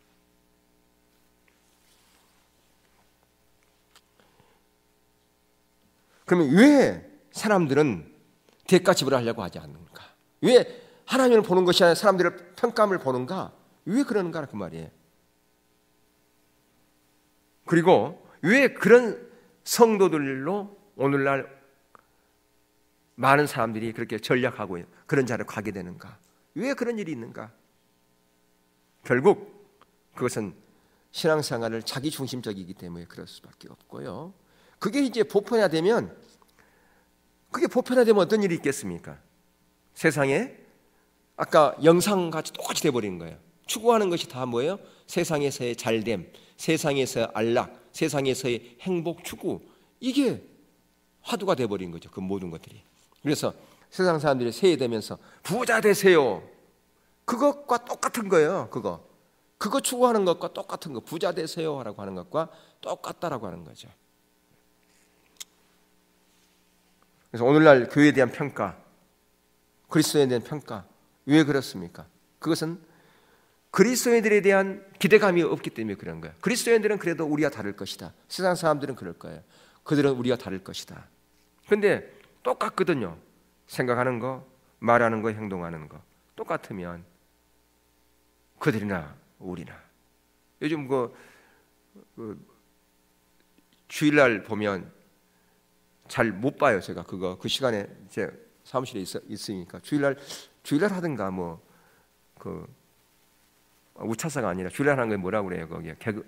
[SPEAKER 1] 그러면 왜 사람들은 대가 지불을 하려고 하지 않는가? 왜 하나님을 보는 것이 아니라 사람들의 평가함을 보는가? 왜 그러는가 그 말이에요. 그리고 왜 그런 성도들로 오늘날 많은 사람들이 그렇게 전략하고 그런 자리에 가게 되는가? 왜 그런 일이 있는가? 결국 그것은 신앙생활을 자기중심적이기 때문에 그럴 수밖에 없고요. 그게 이제 보편화되면 어떤 일이 있겠습니까? 세상에 아까 영상같이 똑같이 돼버리는 거예요. 추구하는 것이 다 뭐예요? 세상에서의 잘됨, 세상에서의 안락, 세상에서의 행복 추구, 이게 화두가 돼버린 거죠. 그 모든 것들이. 그래서 세상 사람들이 새해 되면서 부자 되세요. 그것과 똑같은 거예요. 그거 추구하는 것과 똑같은 거. 부자 되세요 라고 하는 것과 똑같다라고 하는 거죠. 그래서 오늘날 교회에 대한 평가, 그리스도에 대한 평가, 왜 그렇습니까? 그것은 그리스도인들에 대한 기대감이 없기 때문에 그런 거예요. 그리스도인들은 그래도 우리와 다를 것이다. 세상 사람들은 그럴 거예요. 그들은 우리와 다를 것이다. 그런데 똑같거든요. 생각하는 거, 말하는 거, 행동하는 거 똑같으면 그들이나 우리나. 요즘 주일날 보면 잘 못 봐요. 제가 그 시간에 제 사무실에 있으니까 주일날 하든가 그 우차사가 아니라 줄리안 하는 게 뭐라고 그래요? 거기에 개그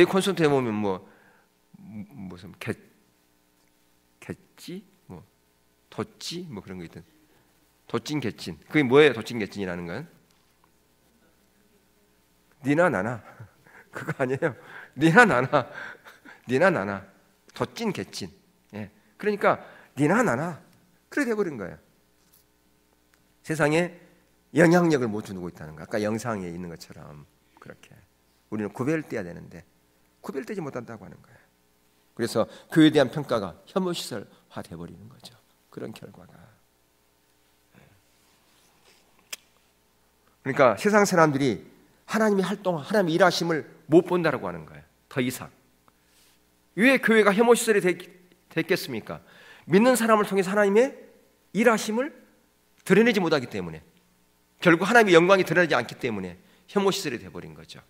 [SPEAKER 1] 콘서트에 보면 뭐 무슨 개찌 뭐 덧찌 뭐 그런 거 있던 덧찐 개찐. 그게 뭐예요? 덧찐 개찐이라는 건? 니나 나나 그거 아니에요. 니나 나나 덧찐 개찐. 예. 그러니까 니나 나나 그렇게 돼버린 거예요. 세상에 영향력을 못 주고 있다는 거. 아까 영상에 있는 것처럼 그렇게 우리는 구별돼야 되는데 구별되지 못한다고 하는 거예요. 그래서 그에 대한 평가가 혐오시설화 돼버리는 거죠. 그런 결과가. 그러니까 세상 사람들이 하나님의 활동, 하나님의 일하심을 못 본다라고 하는 거예요. 더 이상. 왜 교회가 혐오시설이 됐겠습니까? 믿는 사람을 통해서 하나님의 일하심을 드러내지 못하기 때문에, 결국 하나님의 영광이 드러나지 않기 때문에 혐오시설이 돼버린 거죠.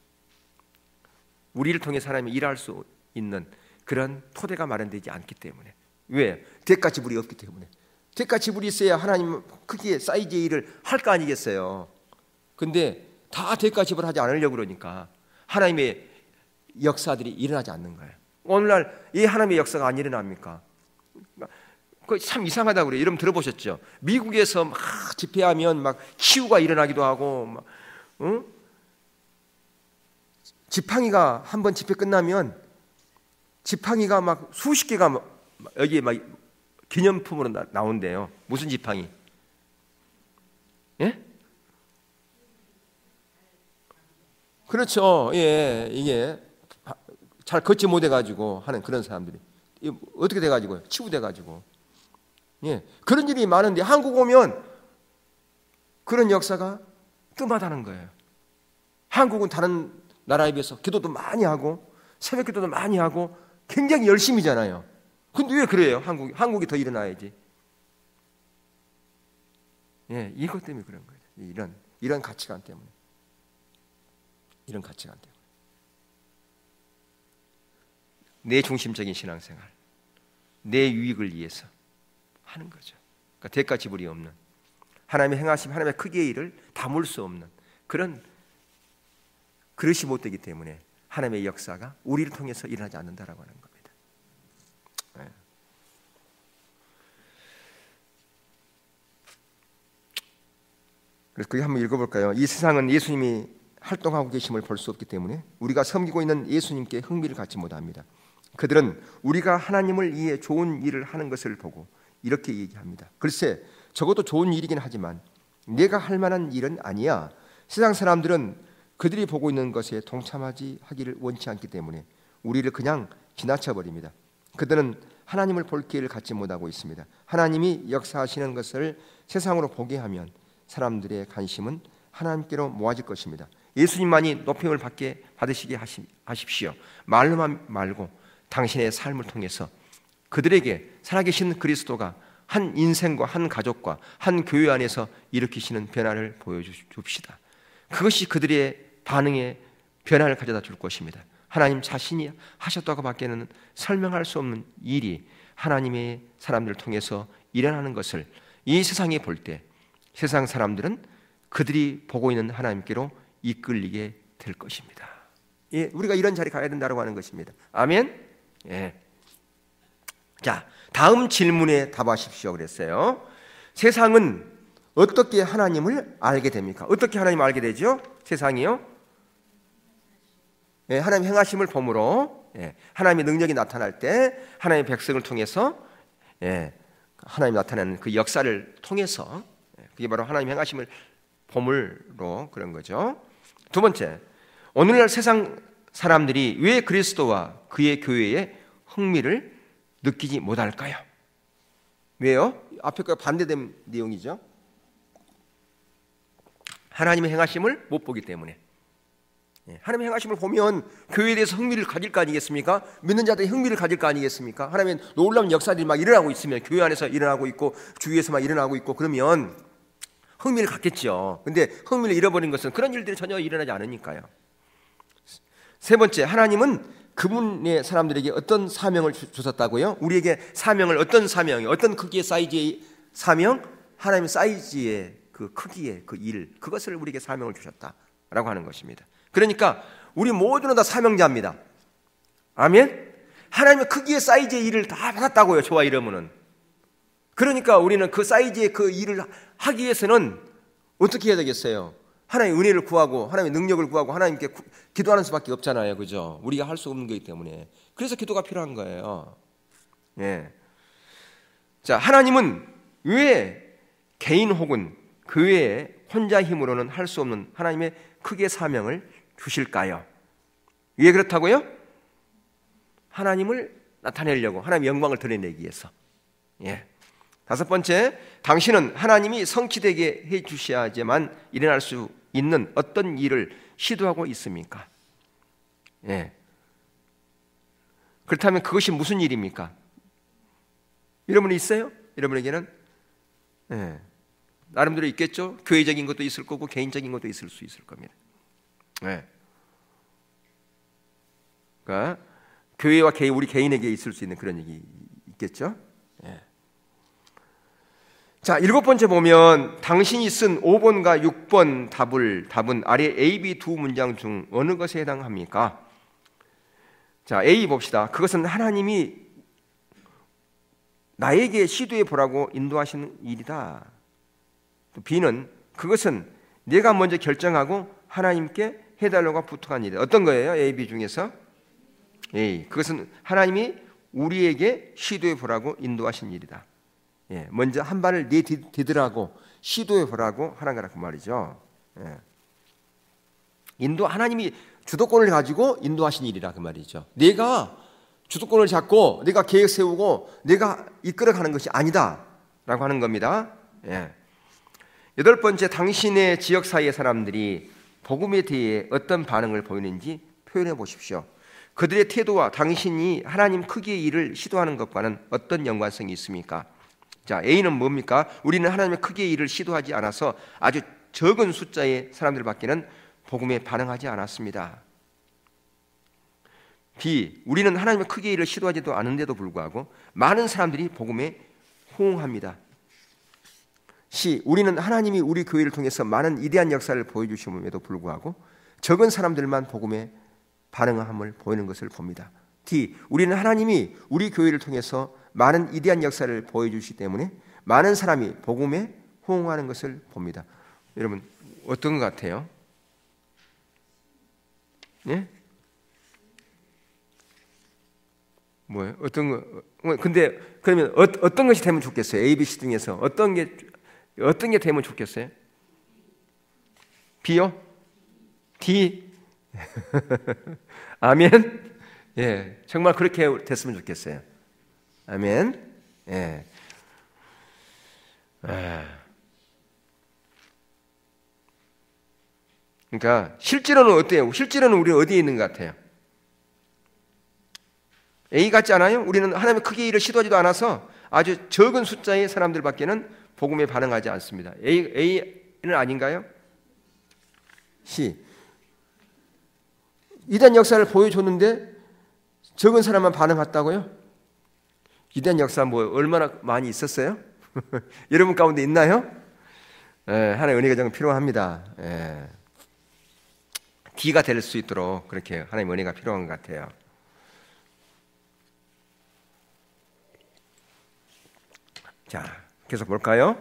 [SPEAKER 1] 우리를 통해서 하나님이 일할 수 있는 그런 토대가 마련되지 않기 때문에. 왜? 대가 지불이 없기 때문에. 대가 지불이 있어야 하나님 크기의 사이즈의 일을 할 거 아니겠어요. 근데 다 대가 지불하지 않으려고 그러니까 하나님의 역사들이 일어나지 않는 거예요. 오늘날 이 하나님의 역사가 안 일어납니까? 그 참 이상하다고 그래요. 여러분 들어보셨죠? 미국에서 막 집회하면 막 치유가 일어나기도 하고 막, 응? 지팡이가 한번 집회 끝나면 지팡이가 막 수십 개가 막 여기에 막 기념품으로 나온대요. 무슨 지팡이? 예? 그렇죠. 예, 이게 잘 걷지 못해가지고 하는 그런 사람들이 어떻게 돼가지고요? 치유돼가지고. 예, 그런 일이 많은데 한국 오면 그런 역사가 뜸하다는 거예요. 한국은 다른 나라에 비해서 기도도 많이 하고 새벽 기도도 많이 하고 굉장히 열심히잖아요. 근데 왜 그래요? 한국이 더 일어나야지. 예, 이것 때문에 그런 거예요. 이런 가치관 때문에. 이런 가치관 때문에. 내 중심적인 신앙생활, 내 유익을 위해서 하는 거죠. 그러니까 대가 지불이 없는, 하나님의 행하심, 하나님의 크기의 일을 담을 수 없는 그런 그릇이 못 되기 때문에 하나님의 역사가 우리를 통해서 일어나지 않는다라고 하는 겁니다. 네. 그래서 그게 한번 읽어볼까요? 이 세상은 예수님이 활동하고 계심을 볼 수 없기 때문에 우리가 섬기고 있는 예수님께 흥미를 갖지 못합니다. 그들은 우리가 하나님을 위해 좋은 일을 하는 것을 보고 이렇게 얘기합니다. 글쎄, 적어도 좋은 일이긴 하지만 내가 할 만한 일은 아니야. 세상 사람들은 그들이 보고 있는 것에 동참하지 하기를 원치 않기 때문에 우리를 그냥 지나쳐 버립니다. 그들은 하나님을 볼 기회를 갖지 못하고 있습니다. 하나님이 역사하시는 것을 세상으로 보게 하면 사람들의 관심은 하나님께로 모아질 것입니다. 예수님만이 높임을 받으시게 하십시오. 말로만 말고 당신의 삶을 통해서 그들에게 살아계신 그리스도가 한 인생과 한 가족과 한 교회 안에서 일으키시는 변화를 보여줍시다. 그것이 그들의 반응에 변화를 가져다 줄 것입니다. 하나님 자신이 하셨다고 밖에는 설명할 수 없는 일이 하나님의 사람들을 통해서 일어나는 것을 이 세상에 볼 때 세상 사람들은 그들이 보고 있는 하나님께로 이끌리게 될 것입니다. 예, 우리가 이런 자리에 가야 된다고 하는 것입니다. 아멘. 예. 자, 다음 질문에 답하십시오 그랬어요. 세상은 어떻게 하나님을 알게 됩니까? 어떻게 하나님을 알게 되죠? 세상이요? 예, 하나님 행하심을 보므로, 예, 하나님의 능력이 나타날 때 하나님의 백성을 통해서, 예, 하나님 나타나는 그 역사를 통해서, 예, 그게 바로 하나님 행하심을 보물로 그런 거죠. 두 번째, 오늘날 세상 사람들이 왜 그리스도와 그의 교회에 흥미를 느끼지 못할까요? 왜요? 앞에 거 반대된 내용이죠. 하나님의 행하심을 못 보기 때문에. 하나님의 행하심을 보면 교회에 대해서 흥미를 가질 거 아니겠습니까? 믿는 자들이 흥미를 가질 거 아니겠습니까? 하나님의 놀라운 역사들이 막 일어나고 있으면, 교회 안에서 일어나고 있고 주위에서 막 일어나고 있고 그러면 흥미를 갖겠죠. 근데 흥미를 잃어버린 것은 그런 일들이 전혀 일어나지 않으니까요. 세 번째, 하나님은 그분의 사람들에게 어떤 사명을 주셨다고요? 우리에게 사명을, 어떤 사명이, 어떤 크기의 사이즈의 사명? 하나님의 사이즈의 그 크기의 그 일, 그것을 우리에게 사명을 주셨다라고 하는 것입니다. 그러니까 우리 모두는 다 사명자입니다. 아멘? 하나님의 크기의 사이즈의 일을 다 받았다고요. 저와 이러면은. 그러니까 우리는 그 사이즈의 그 일을 하기 위해서는 어떻게 해야 되겠어요? 하나님의 은혜를 구하고 하나님의 능력을 구하고 하나님께 기도하는 수밖에 없잖아요. 그죠? 우리가 할 수 없는 거기 때문에. 그래서 기도가 필요한 거예요. 예. 자, 하나님은 왜 개인 혹은 그 외에 혼자 힘으로는 할 수 없는 하나님의 크기의 사명을 주실까요? 왜 그렇다고요? 하나님을 나타내려고, 하나님의 영광을 드러내기 위해서. 예. 다섯 번째, 당신은 하나님이 성취되게 해 주셔야지만 일어날 수 있는 어떤 일을 시도하고 있습니까? 예. 그렇다면 그것이 무슨 일입니까? 여러분이 있어요? 여러분에게는? 예. 나름대로 있겠죠? 교회적인 것도 있을 거고 개인적인 것도 있을 수 있을 겁니다. 예. 그러니까 교회와 우리 개인에게 있을 수 있는 그런 얘기 있겠죠? 예. 자, 일곱 번째 보면 당신이 쓴 5번과 6번 답은 아래 A, B 두 문장 중 어느 것에 해당합니까? 자, A 봅시다. 그것은 하나님이 나에게 시도해 보라고 인도하시는 일이다. 또 B는 그것은 내가 먼저 결정하고 하나님께 해달라고 부탁한 일이다. 어떤 거예요? A, B 중에서? A. 그것은 하나님이 우리에게 시도해 보라고 인도하신 일이다. 예, 먼저 한 발을 내디디더라고 시도해 보라고 하는 거라 그 말이죠. 예. 하나님이 주도권을 가지고 인도하신 일이라 그 말이죠. 내가 주도권을 잡고 내가 계획 세우고 내가 이끌어가는 것이 아니다라고 하는 겁니다. 예. 여덟 번째, 당신의 지역 사이의 사람들이 복음에 대해 어떤 반응을 보이는지 표현해 보십시오. 그들의 태도와 당신이 하나님 크기의 일을 시도하는 것과는 어떤 연관성이 있습니까? 자, A는 뭡니까? 우리는 하나님의 크기의 일을 시도하지 않아서 아주 적은 숫자의 사람들밖에는 복음에 반응하지 않았습니다. B, 우리는 하나님의 크기의 일을 시도하지도 않은데도 불구하고 많은 사람들이 복음에 호응합니다. C, 우리는 하나님이 우리 교회를 통해서 많은 위대한 역사를 보여주심에도 불구하고 적은 사람들만 복음에 반응함을 보이는 것을 봅니다. D, 우리는 하나님이 우리 교회를 통해서 많은 위대한 역사를 보여주시기 때문에 많은 사람이 복음에 호응하는 것을 봅니다. 여러분 어떤 것 같아요? 예? 뭐예요? 어떤 거? 근데 그러면 어떤 것이 되면 좋겠어요? A, B, C 중에서 어떤 게 되면 좋겠어요? B요? D? 아멘. 예, 정말 그렇게 됐으면 좋겠어요. 아멘. 예. 그러니까 실제로는 어때요? 실제로는 우리 어디에 있는 것 같아요? A 같지 않아요? 우리는 하나님의 크기의 일을 시도하지도 않아서 아주 적은 숫자의 사람들밖에는 복음에 반응하지 않습니다. A는 아닌가요? C. 위대한 역사를 보여줬는데 적은 사람만 반응했다고요? 위대한 역사 뭐 얼마나 많이 있었어요? 여러분 가운데 있나요? 하나님의 은혜가 좀 필요합니다. D가 될 수 있도록 그렇게 하나님의 은혜가 필요한 것 같아요. 자, 계속 볼까요?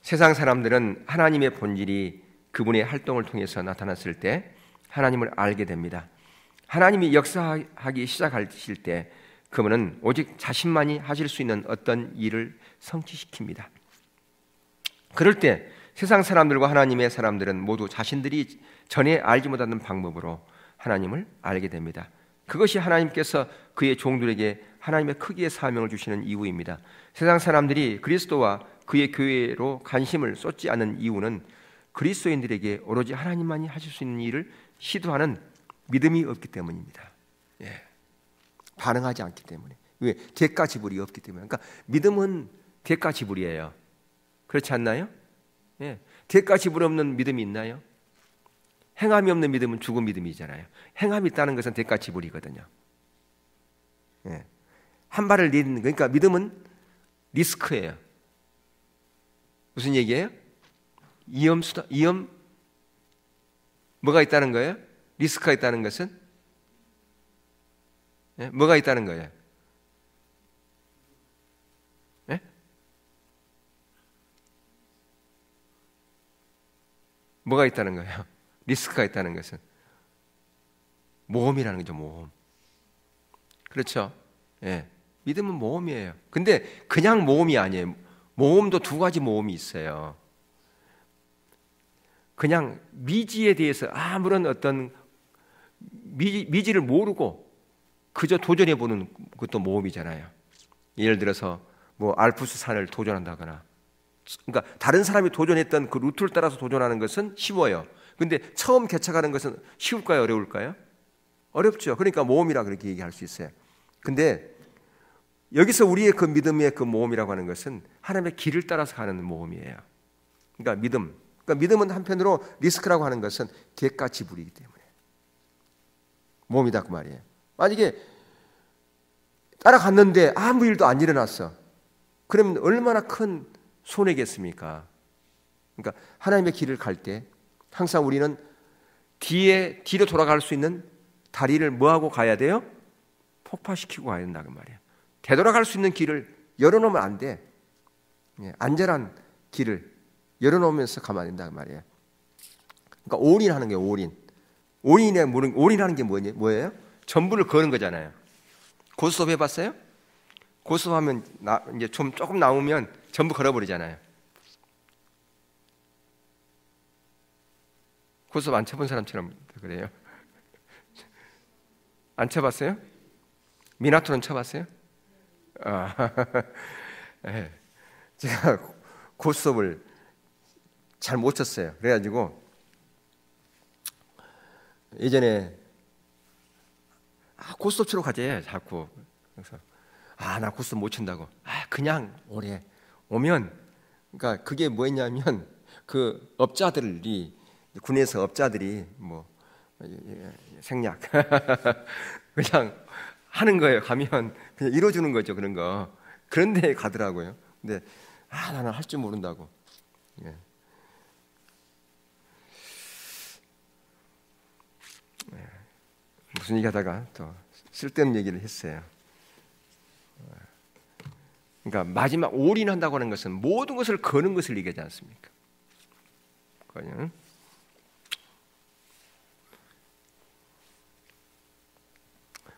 [SPEAKER 1] 세상 사람들은 하나님의 본질이 그분의 활동을 통해서 나타났을 때 하나님을 알게 됩니다. 하나님이 역사하기 시작하실 때 그분은 오직 자신만이 하실 수 있는 어떤 일을 성취시킵니다. 그럴 때 세상 사람들과 하나님의 사람들은 모두 자신들이 전에 알지 못하는 방법으로 하나님을 알게 됩니다. 그것이 하나님께서 그의 종들에게 하나님의 크기의 사명을 주시는 이유입니다. 세상 사람들이 그리스도와 그의 교회로 관심을 쏟지 않는 이유는 그리스도인들에게 오로지 하나님만이 하실 수 있는 일을 시도하는 믿음이 없기 때문입니다. 예. 반응하지 않기 때문에. 왜? 대가 지불이 없기 때문에. 그러니까 믿음은 대가 지불이에요. 그렇지 않나요? 예. 대가 지불 없는 믿음이 있나요? 행함이 없는 믿음은 죽은 믿음이잖아요. 행함이 있다는 것은 대가 지불이거든요. 예. 한 발을 내딛는, 그러니까 믿음은 리스크예요. 무슨 얘기예요? 위험 뭐가 있다는 거예요? 리스크가 있다는 것은 뭐가 있다는 거예요? 뭐가 있다는 거예요? 리스크가 있다는 것은 모험이라는 거죠. 모험. 그렇죠? 예. 믿음은 모험이에요. 근데 그냥 모험이 아니에요. 모험도 두 가지 모험이 있어요. 그냥 미지에 대해서 아무런 어떤 미지를 모르고 그저 도전해보는 것도 모험이잖아요. 예를 들어서 뭐 알프스 산을 도전한다거나, 그러니까 다른 사람이 도전했던 그 루트를 따라서 도전하는 것은 쉬워요. 근데 처음 개척하는 것은 쉬울까요? 어려울까요? 어렵죠. 그러니까 모험이라 그렇게 얘기할 수 있어요. 근데 여기서 우리의 그 믿음의 그 모험이라고 하는 것은 하나님의 길을 따라서 가는 모험이에요. 그러니까 믿음은 한편으로 리스크라고 하는 것은 객가 지불이기 때문에 모험이다 그 말이에요. 만약에 따라갔는데 아무 일도 안 일어났어. 그러면 얼마나 큰 손해겠습니까? 그러니까 하나님의 길을 갈 때 항상 우리는 뒤로 돌아갈 수 있는 다리를 뭐하고 가야 돼요? 폭파시키고 가야 된다 그 말이에요. 되돌아갈 수 있는 길을 열어놓으면 안 돼. 안전한 길을 열어놓으면서 가면 안 된다 그 말이에요. 그러니까 올인하는 게 올인. 올인하는 게 뭐예요? 전부를 거는 거잖아요. 고스톱 해봤어요? 고스톱 하면 이제 조금 나오면 전부 걸어버리잖아요. 고스톱 안 쳐본 사람처럼 그래요. 안 쳐봤어요? 미나토론 쳐봤어요? 네. 제가 고스톱을 잘 못 쳤어요. 그래가지고 예전에 고스톱 치러 가재 자꾸. 그래서 나 고스톱 못 친다고. 그냥 오면, 그러니까 그게 뭐였냐면 그 업자들이 군에서 업자들이 뭐 생략 그냥 하는 거예요. 가면 그냥 이뤄주는 거죠. 그런 거. 그런데 가더라고요. 근데 나는 할 줄 모른다고. 예. 무슨 얘기하다가 또 쓸데없는 얘기를 했어요. 그러니까 마지막 올인한다고 하는 것은 모든 것을 거는 것을 얘기하지 않습니까? 그냥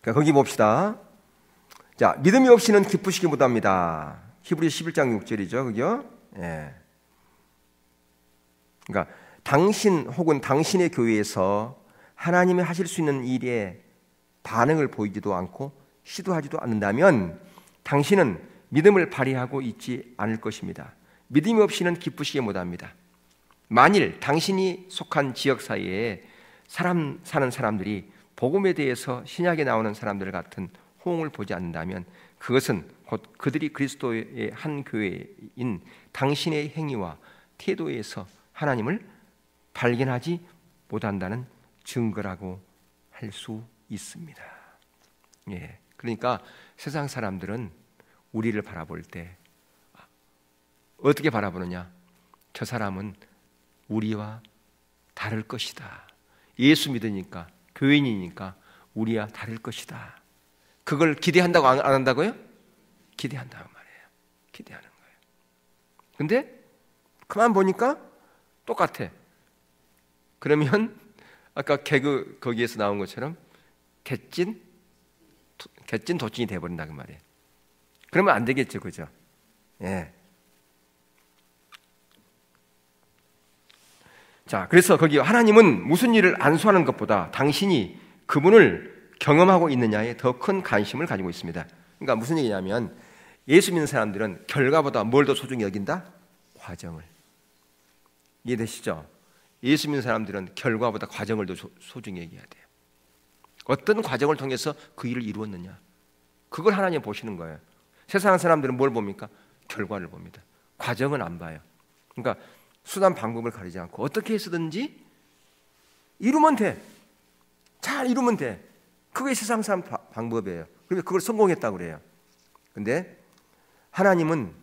[SPEAKER 1] 거기 봅시다. 자, 믿음이 없이는 기쁘시기 못합니다. 히브리서 11장 6절이죠. 그죠? 예. 그러니까 당신 혹은 당신의 교회에서 하나님이 하실 수 있는 일에 반응을 보이지도 않고 시도하지도 않는다면 당신은 믿음을 발휘하고 있지 않을 것입니다. 믿음이 없이는 기쁘시기 못합니다. 만일 당신이 속한 지역 사이에 사는 사람들이 복음에 대해서 신약에 나오는 사람들 같은 호응을 보지 않는다면 그것은 곧 그들이 그리스도의 한 교회인 당신의 행위와 태도에서 하나님을 발견하지 못한다는 증거라고 할 수 있습니다. 예, 그러니까 세상 사람들은 우리를 바라볼 때 어떻게 바라보느냐? 저 사람은 우리와 다를 것이다. 예수 믿으니까, 교인이니까 우리와 다를 것이다. 그걸 기대한다고 안 한다고요? 기대한다고 말이에요. 기대하는 거예요. 근데 그만 보니까 똑같아. 그러면 아까 개그 거기에서 나온 것처럼 개찐 도찐이 돼버린다 그 말이에요. 그러면 안 되겠죠, 그죠? 예. 자, 그래서 거기 하나님은 무슨 일을 안수하는 것보다 당신이 그분을 경험하고 있느냐에 더 큰 관심을 가지고 있습니다. 그러니까 무슨 얘기냐면 예수 믿는 사람들은 결과보다 뭘 더 소중히 여긴다? 과정을. 이해되시죠? 예수 믿는 사람들은 결과보다 과정을 더 소중히 여겨야 돼요. 어떤 과정을 통해서 그 일을 이루었느냐, 그걸 하나님 보시는 거예요. 세상 사람들은 뭘 봅니까? 결과를 봅니다. 과정은 안 봐요. 그러니까 수단 방법을 가리지 않고 어떻게 해서든지 이루면 돼. 잘 이루면 돼. 그게 세상 사람 방법이에요. 그러면 그걸 성공했다고 그래요. 근데 하나님은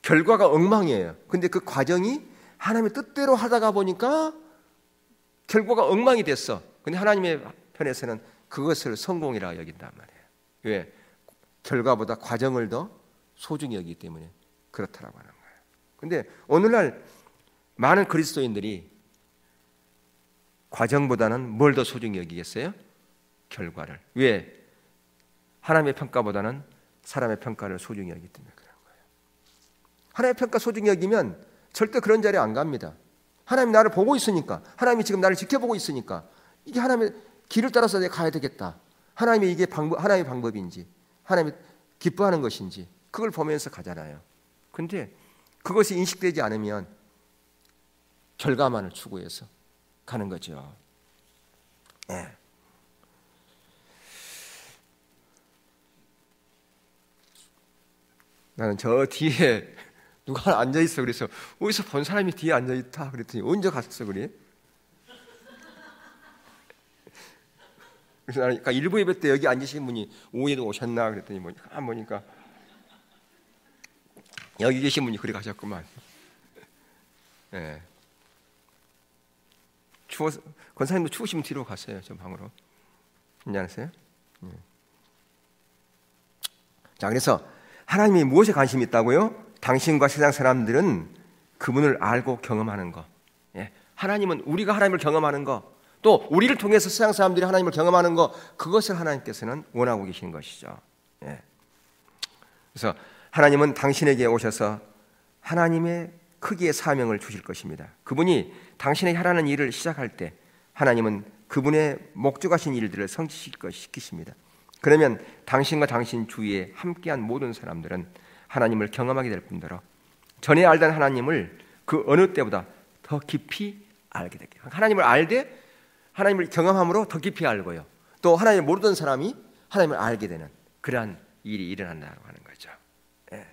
[SPEAKER 1] 결과가 엉망이에요. 근데 그 과정이 하나님의 뜻대로 하다가 보니까 결과가 엉망이 됐어. 근데 하나님의 편에서는 그것을 성공이라 여긴단 말이에요. 왜? 결과보다 과정을 더 소중히 여기기 때문에 그렇다라고 하는 거예요. 근데 오늘날 많은 그리스도인들이 과정보다는 뭘 더 소중히 여기겠어요? 결과를. 왜? 하나님의 평가보다는 사람의 평가를 소중히 여기기 때문에 그런 거예요. 하나님의 평가 소중히 여기면 절대 그런 자리에 안 갑니다. 하나님이 나를 보고 있으니까, 하나님이 지금 나를 지켜보고 있으니까 이게 하나님의 길을 따라서 내가 가야 되겠다. 하나님이 이게 하나님의 방법인지, 하나님이 기뻐하는 것인지 그걸 보면서 가잖아요. 근데 그것이 인식되지 않으면 결과만을 추구해서 가는 거죠. 네. 나는 저 뒤에 누가 앉아있어. 그래서 어디서 본 사람이 뒤에 앉아있다 그랬더니 언제 갔어 그래? 그래서 나는 일부 예배 때 여기 앉으신 분이 오후에도 오셨나 그랬더니 보니까 여기 계신 분이 그리 가셨구만. 네. 권사님도 추우시면 뒤로 갔어요. 저 방으로. 괜찮으세요? 네. 자, 그래서 하나님이 무엇에 관심이 있다고요? 당신과 세상 사람들은 그분을 알고 경험하는 거. 예. 하나님은 우리가 하나님을 경험하는 거, 또 우리를 통해서 세상 사람들이 하나님을 경험하는 거, 그것을 하나님께서는 원하고 계신 것이죠. 예. 그래서 하나님은 당신에게 오셔서 하나님의 크기의 사명을 주실 것입니다. 그분이 당신에게 하라는 일을 시작할 때 하나님은 그분의 목적하신 일들을 성취시키십니다. 그러면 당신과 당신 주위에 함께한 모든 사람들은 하나님을 경험하게 될 뿐더러 전에 알던 하나님을 그 어느 때보다 더 깊이 알게 되게. 하나님을 알되 하나님을 경험함으로 더 깊이 알고요. 또 하나님을 모르던 사람이 하나님을 알게 되는 그러한 일이 일어난다고 하는 거죠. 예.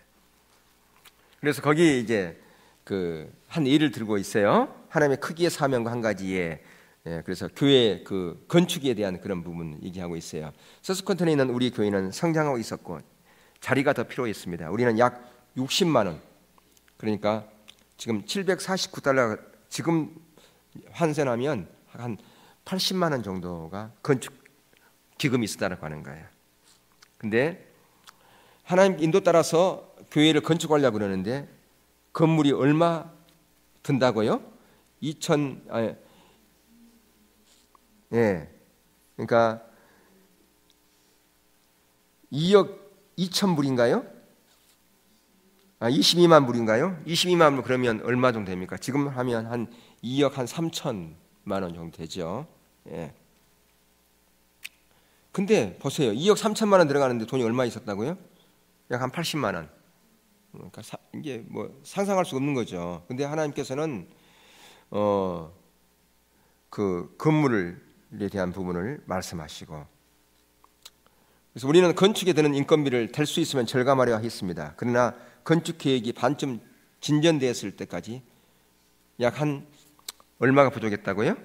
[SPEAKER 1] 그래서 거기 이제 그 한 예를 들고 있어요. 하나님의 크기의 사명과 한 가지에. 예, 그래서 교회 그 건축에 대한 그런 부분 얘기하고 있어요. 서스콘턴에 있는 우리 교회는 성장하고 있었고 자리가 더 필요했습니다. 우리는 약 60만 원, 그러니까 지금 749달러, 지금 환산하면 한 80만 원 정도가 건축 기금이 있었다고 하는 거예요. 근데 하나님 인도 따라서 교회를 건축하려고 그러는데 건물이 얼마 든다고요? 예, 그러니까 2억 2천 불인가요? 22만 불인가요? 22만 불 그러면 얼마 정도 됩니까? 지금 하면 한 2억 한 3천만 원 정도 되죠. 예. 근데 보세요. 2억 3천만 원 들어가는데 돈이 얼마 있었다고요? 약 한 80만 원. 그러니까 이게 뭐 상상할 수 없는 거죠. 근데 하나님께서는 그 건물에 대한 부분을 말씀하시고, 그래서 우리는 건축에 드는 인건비를 될 수 있으면 절감하려 했습니다. 그러나 건축 계획이 반쯤 진전되었을 때까지 약 한 얼마가 부족했다고요?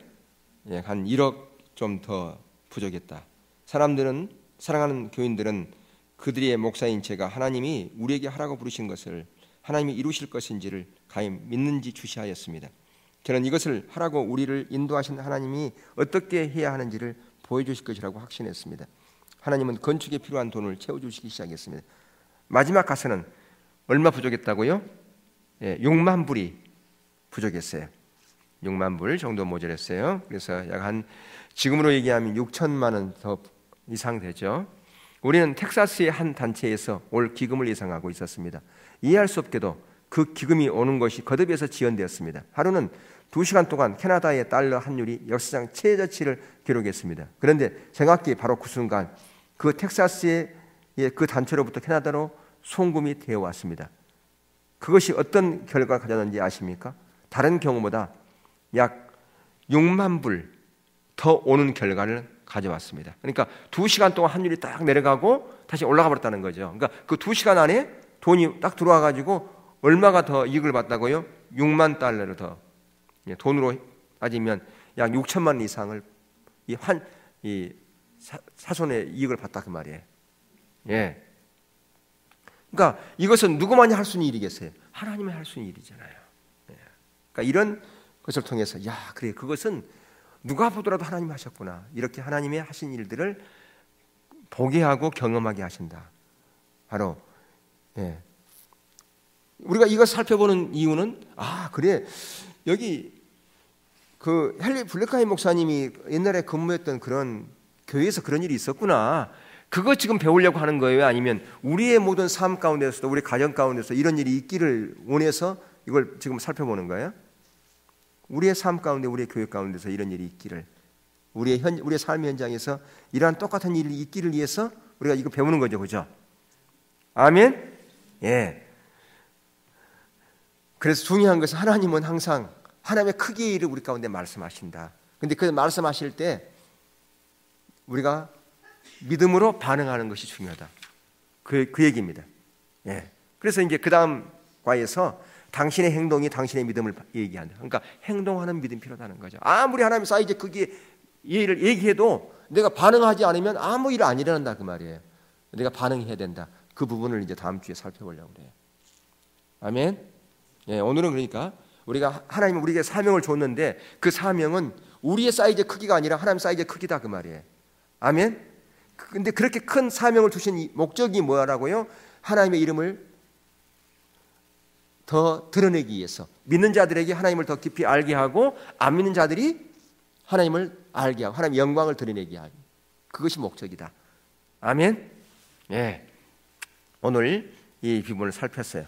[SPEAKER 1] 약 한 1억 좀 더 부족했다. 사랑하는 교인들은 그들의 목사인 제가 하나님이 우리에게 하라고 부르신 것을 하나님이 이루실 것인지를 가히 믿는지 주시하였습니다. 저는 이것을 하라고 우리를 인도하신 하나님이 어떻게 해야 하는지를 보여주실 것이라고 확신했습니다. 하나님은 건축에 필요한 돈을 채워주시기 시작했습니다. 마지막 가서는 얼마 부족했다고요? 6만 불이 부족했어요. 6만 불 정도 모자랐어요. 그래서 약 한 지금으로 얘기하면 6천만 원 더 이상 되죠. 우리는 텍사스의 한 단체에서 올 기금을 예상하고 있었습니다. 이해할 수 없게도 그 기금이 오는 것이 거듭해서 지연되었습니다. 하루는 2시간 동안 캐나다의 달러 환율이 역사상 최저치를 기록했습니다. 그런데 정확히 바로 그 순간 그 텍사스의 그 단체로부터 캐나다로 송금이 되어 왔습니다. 그것이 어떤 결과를 가져왔는지 아십니까? 다른 경우보다 약 6만 불 더 오는 결과를 가져왔습니다. 그러니까 2시간 동안 환율이 딱 내려가고 다시 올라가 버렸다는 거죠. 그러니까 그 2시간 안에 돈이 딱 들어와 가지고 얼마가 더 이익을 봤다고요? 6만 달러를 더, 돈으로 따지면 약 6천만 원 이상을 이 사손의 이익을 봤다 그 말이에요. 예. 그러니까 이것은 누구만이 할 수 있는 일이겠어요? 하나님이 할 수 있는 일이잖아요. 예. 그러니까 이런 것을 통해서 야, 그래, 그것은 누가 보더라도 하나님 하셨구나. 이렇게 하나님의 하신 일들을 보게 하고 경험하게 하신다. 바로 우리가 이걸 살펴보는 이유는 그래, 여기 그 헨리 블랙하임 목사님이 옛날에 근무했던 그런 교회에서 그런 일이 있었구나. 그거 지금 배우려고 하는 거예요? 아니면 우리의 모든 삶 가운데서도 우리 가정 가운데서 이런 일이 있기를 원해서 이걸 지금 살펴보는 거예요? 우리의 삶 가운데, 우리의 교회 가운데서 이런 일이 있기를, 우리의 삶의 현장에서 이러한 똑같은 일이 있기를 위해서 우리가 이거 배우는 거죠, 그죠? 아멘. 예. 그래서 중요한 것은 하나님은 항상 하나님의 크기의 일을 우리 가운데 말씀하신다. 근데 그 말씀하실 때 우리가 믿음으로 반응하는 것이 중요하다. 그 얘기입니다. 예. 그래서 이제 그 다음 과에서 당신의 행동이 당신의 믿음을 얘기한다. 그러니까 행동하는 믿음이 필요하다는 거죠. 아무리 하나님 사이즈 크기의 일을 얘기해도 내가 반응하지 않으면 아무 일 안 일어난다 그 말이에요. 내가 반응해야 된다. 그 부분을 이제 다음 주에 살펴보려고 그래요. 아멘. 예, 오늘은 그러니까 우리가 하나님은 우리에게 사명을 줬는데 그 사명은 우리의 사이즈 크기가 아니라 하나님 사이즈 크기다 그 말이에요. 아멘. 근데 그렇게 큰 사명을 주신 목적이 뭐라고요? 하나님의 이름을 더 드러내기 위해서, 믿는 자들에게 하나님을 더 깊이 알게 하고 안 믿는 자들이 하나님을 알게 하고 하나님의 영광을 드러내게 하기, 그것이 목적이다. 아멘. 예. 오늘 이 부분을 살폈어요.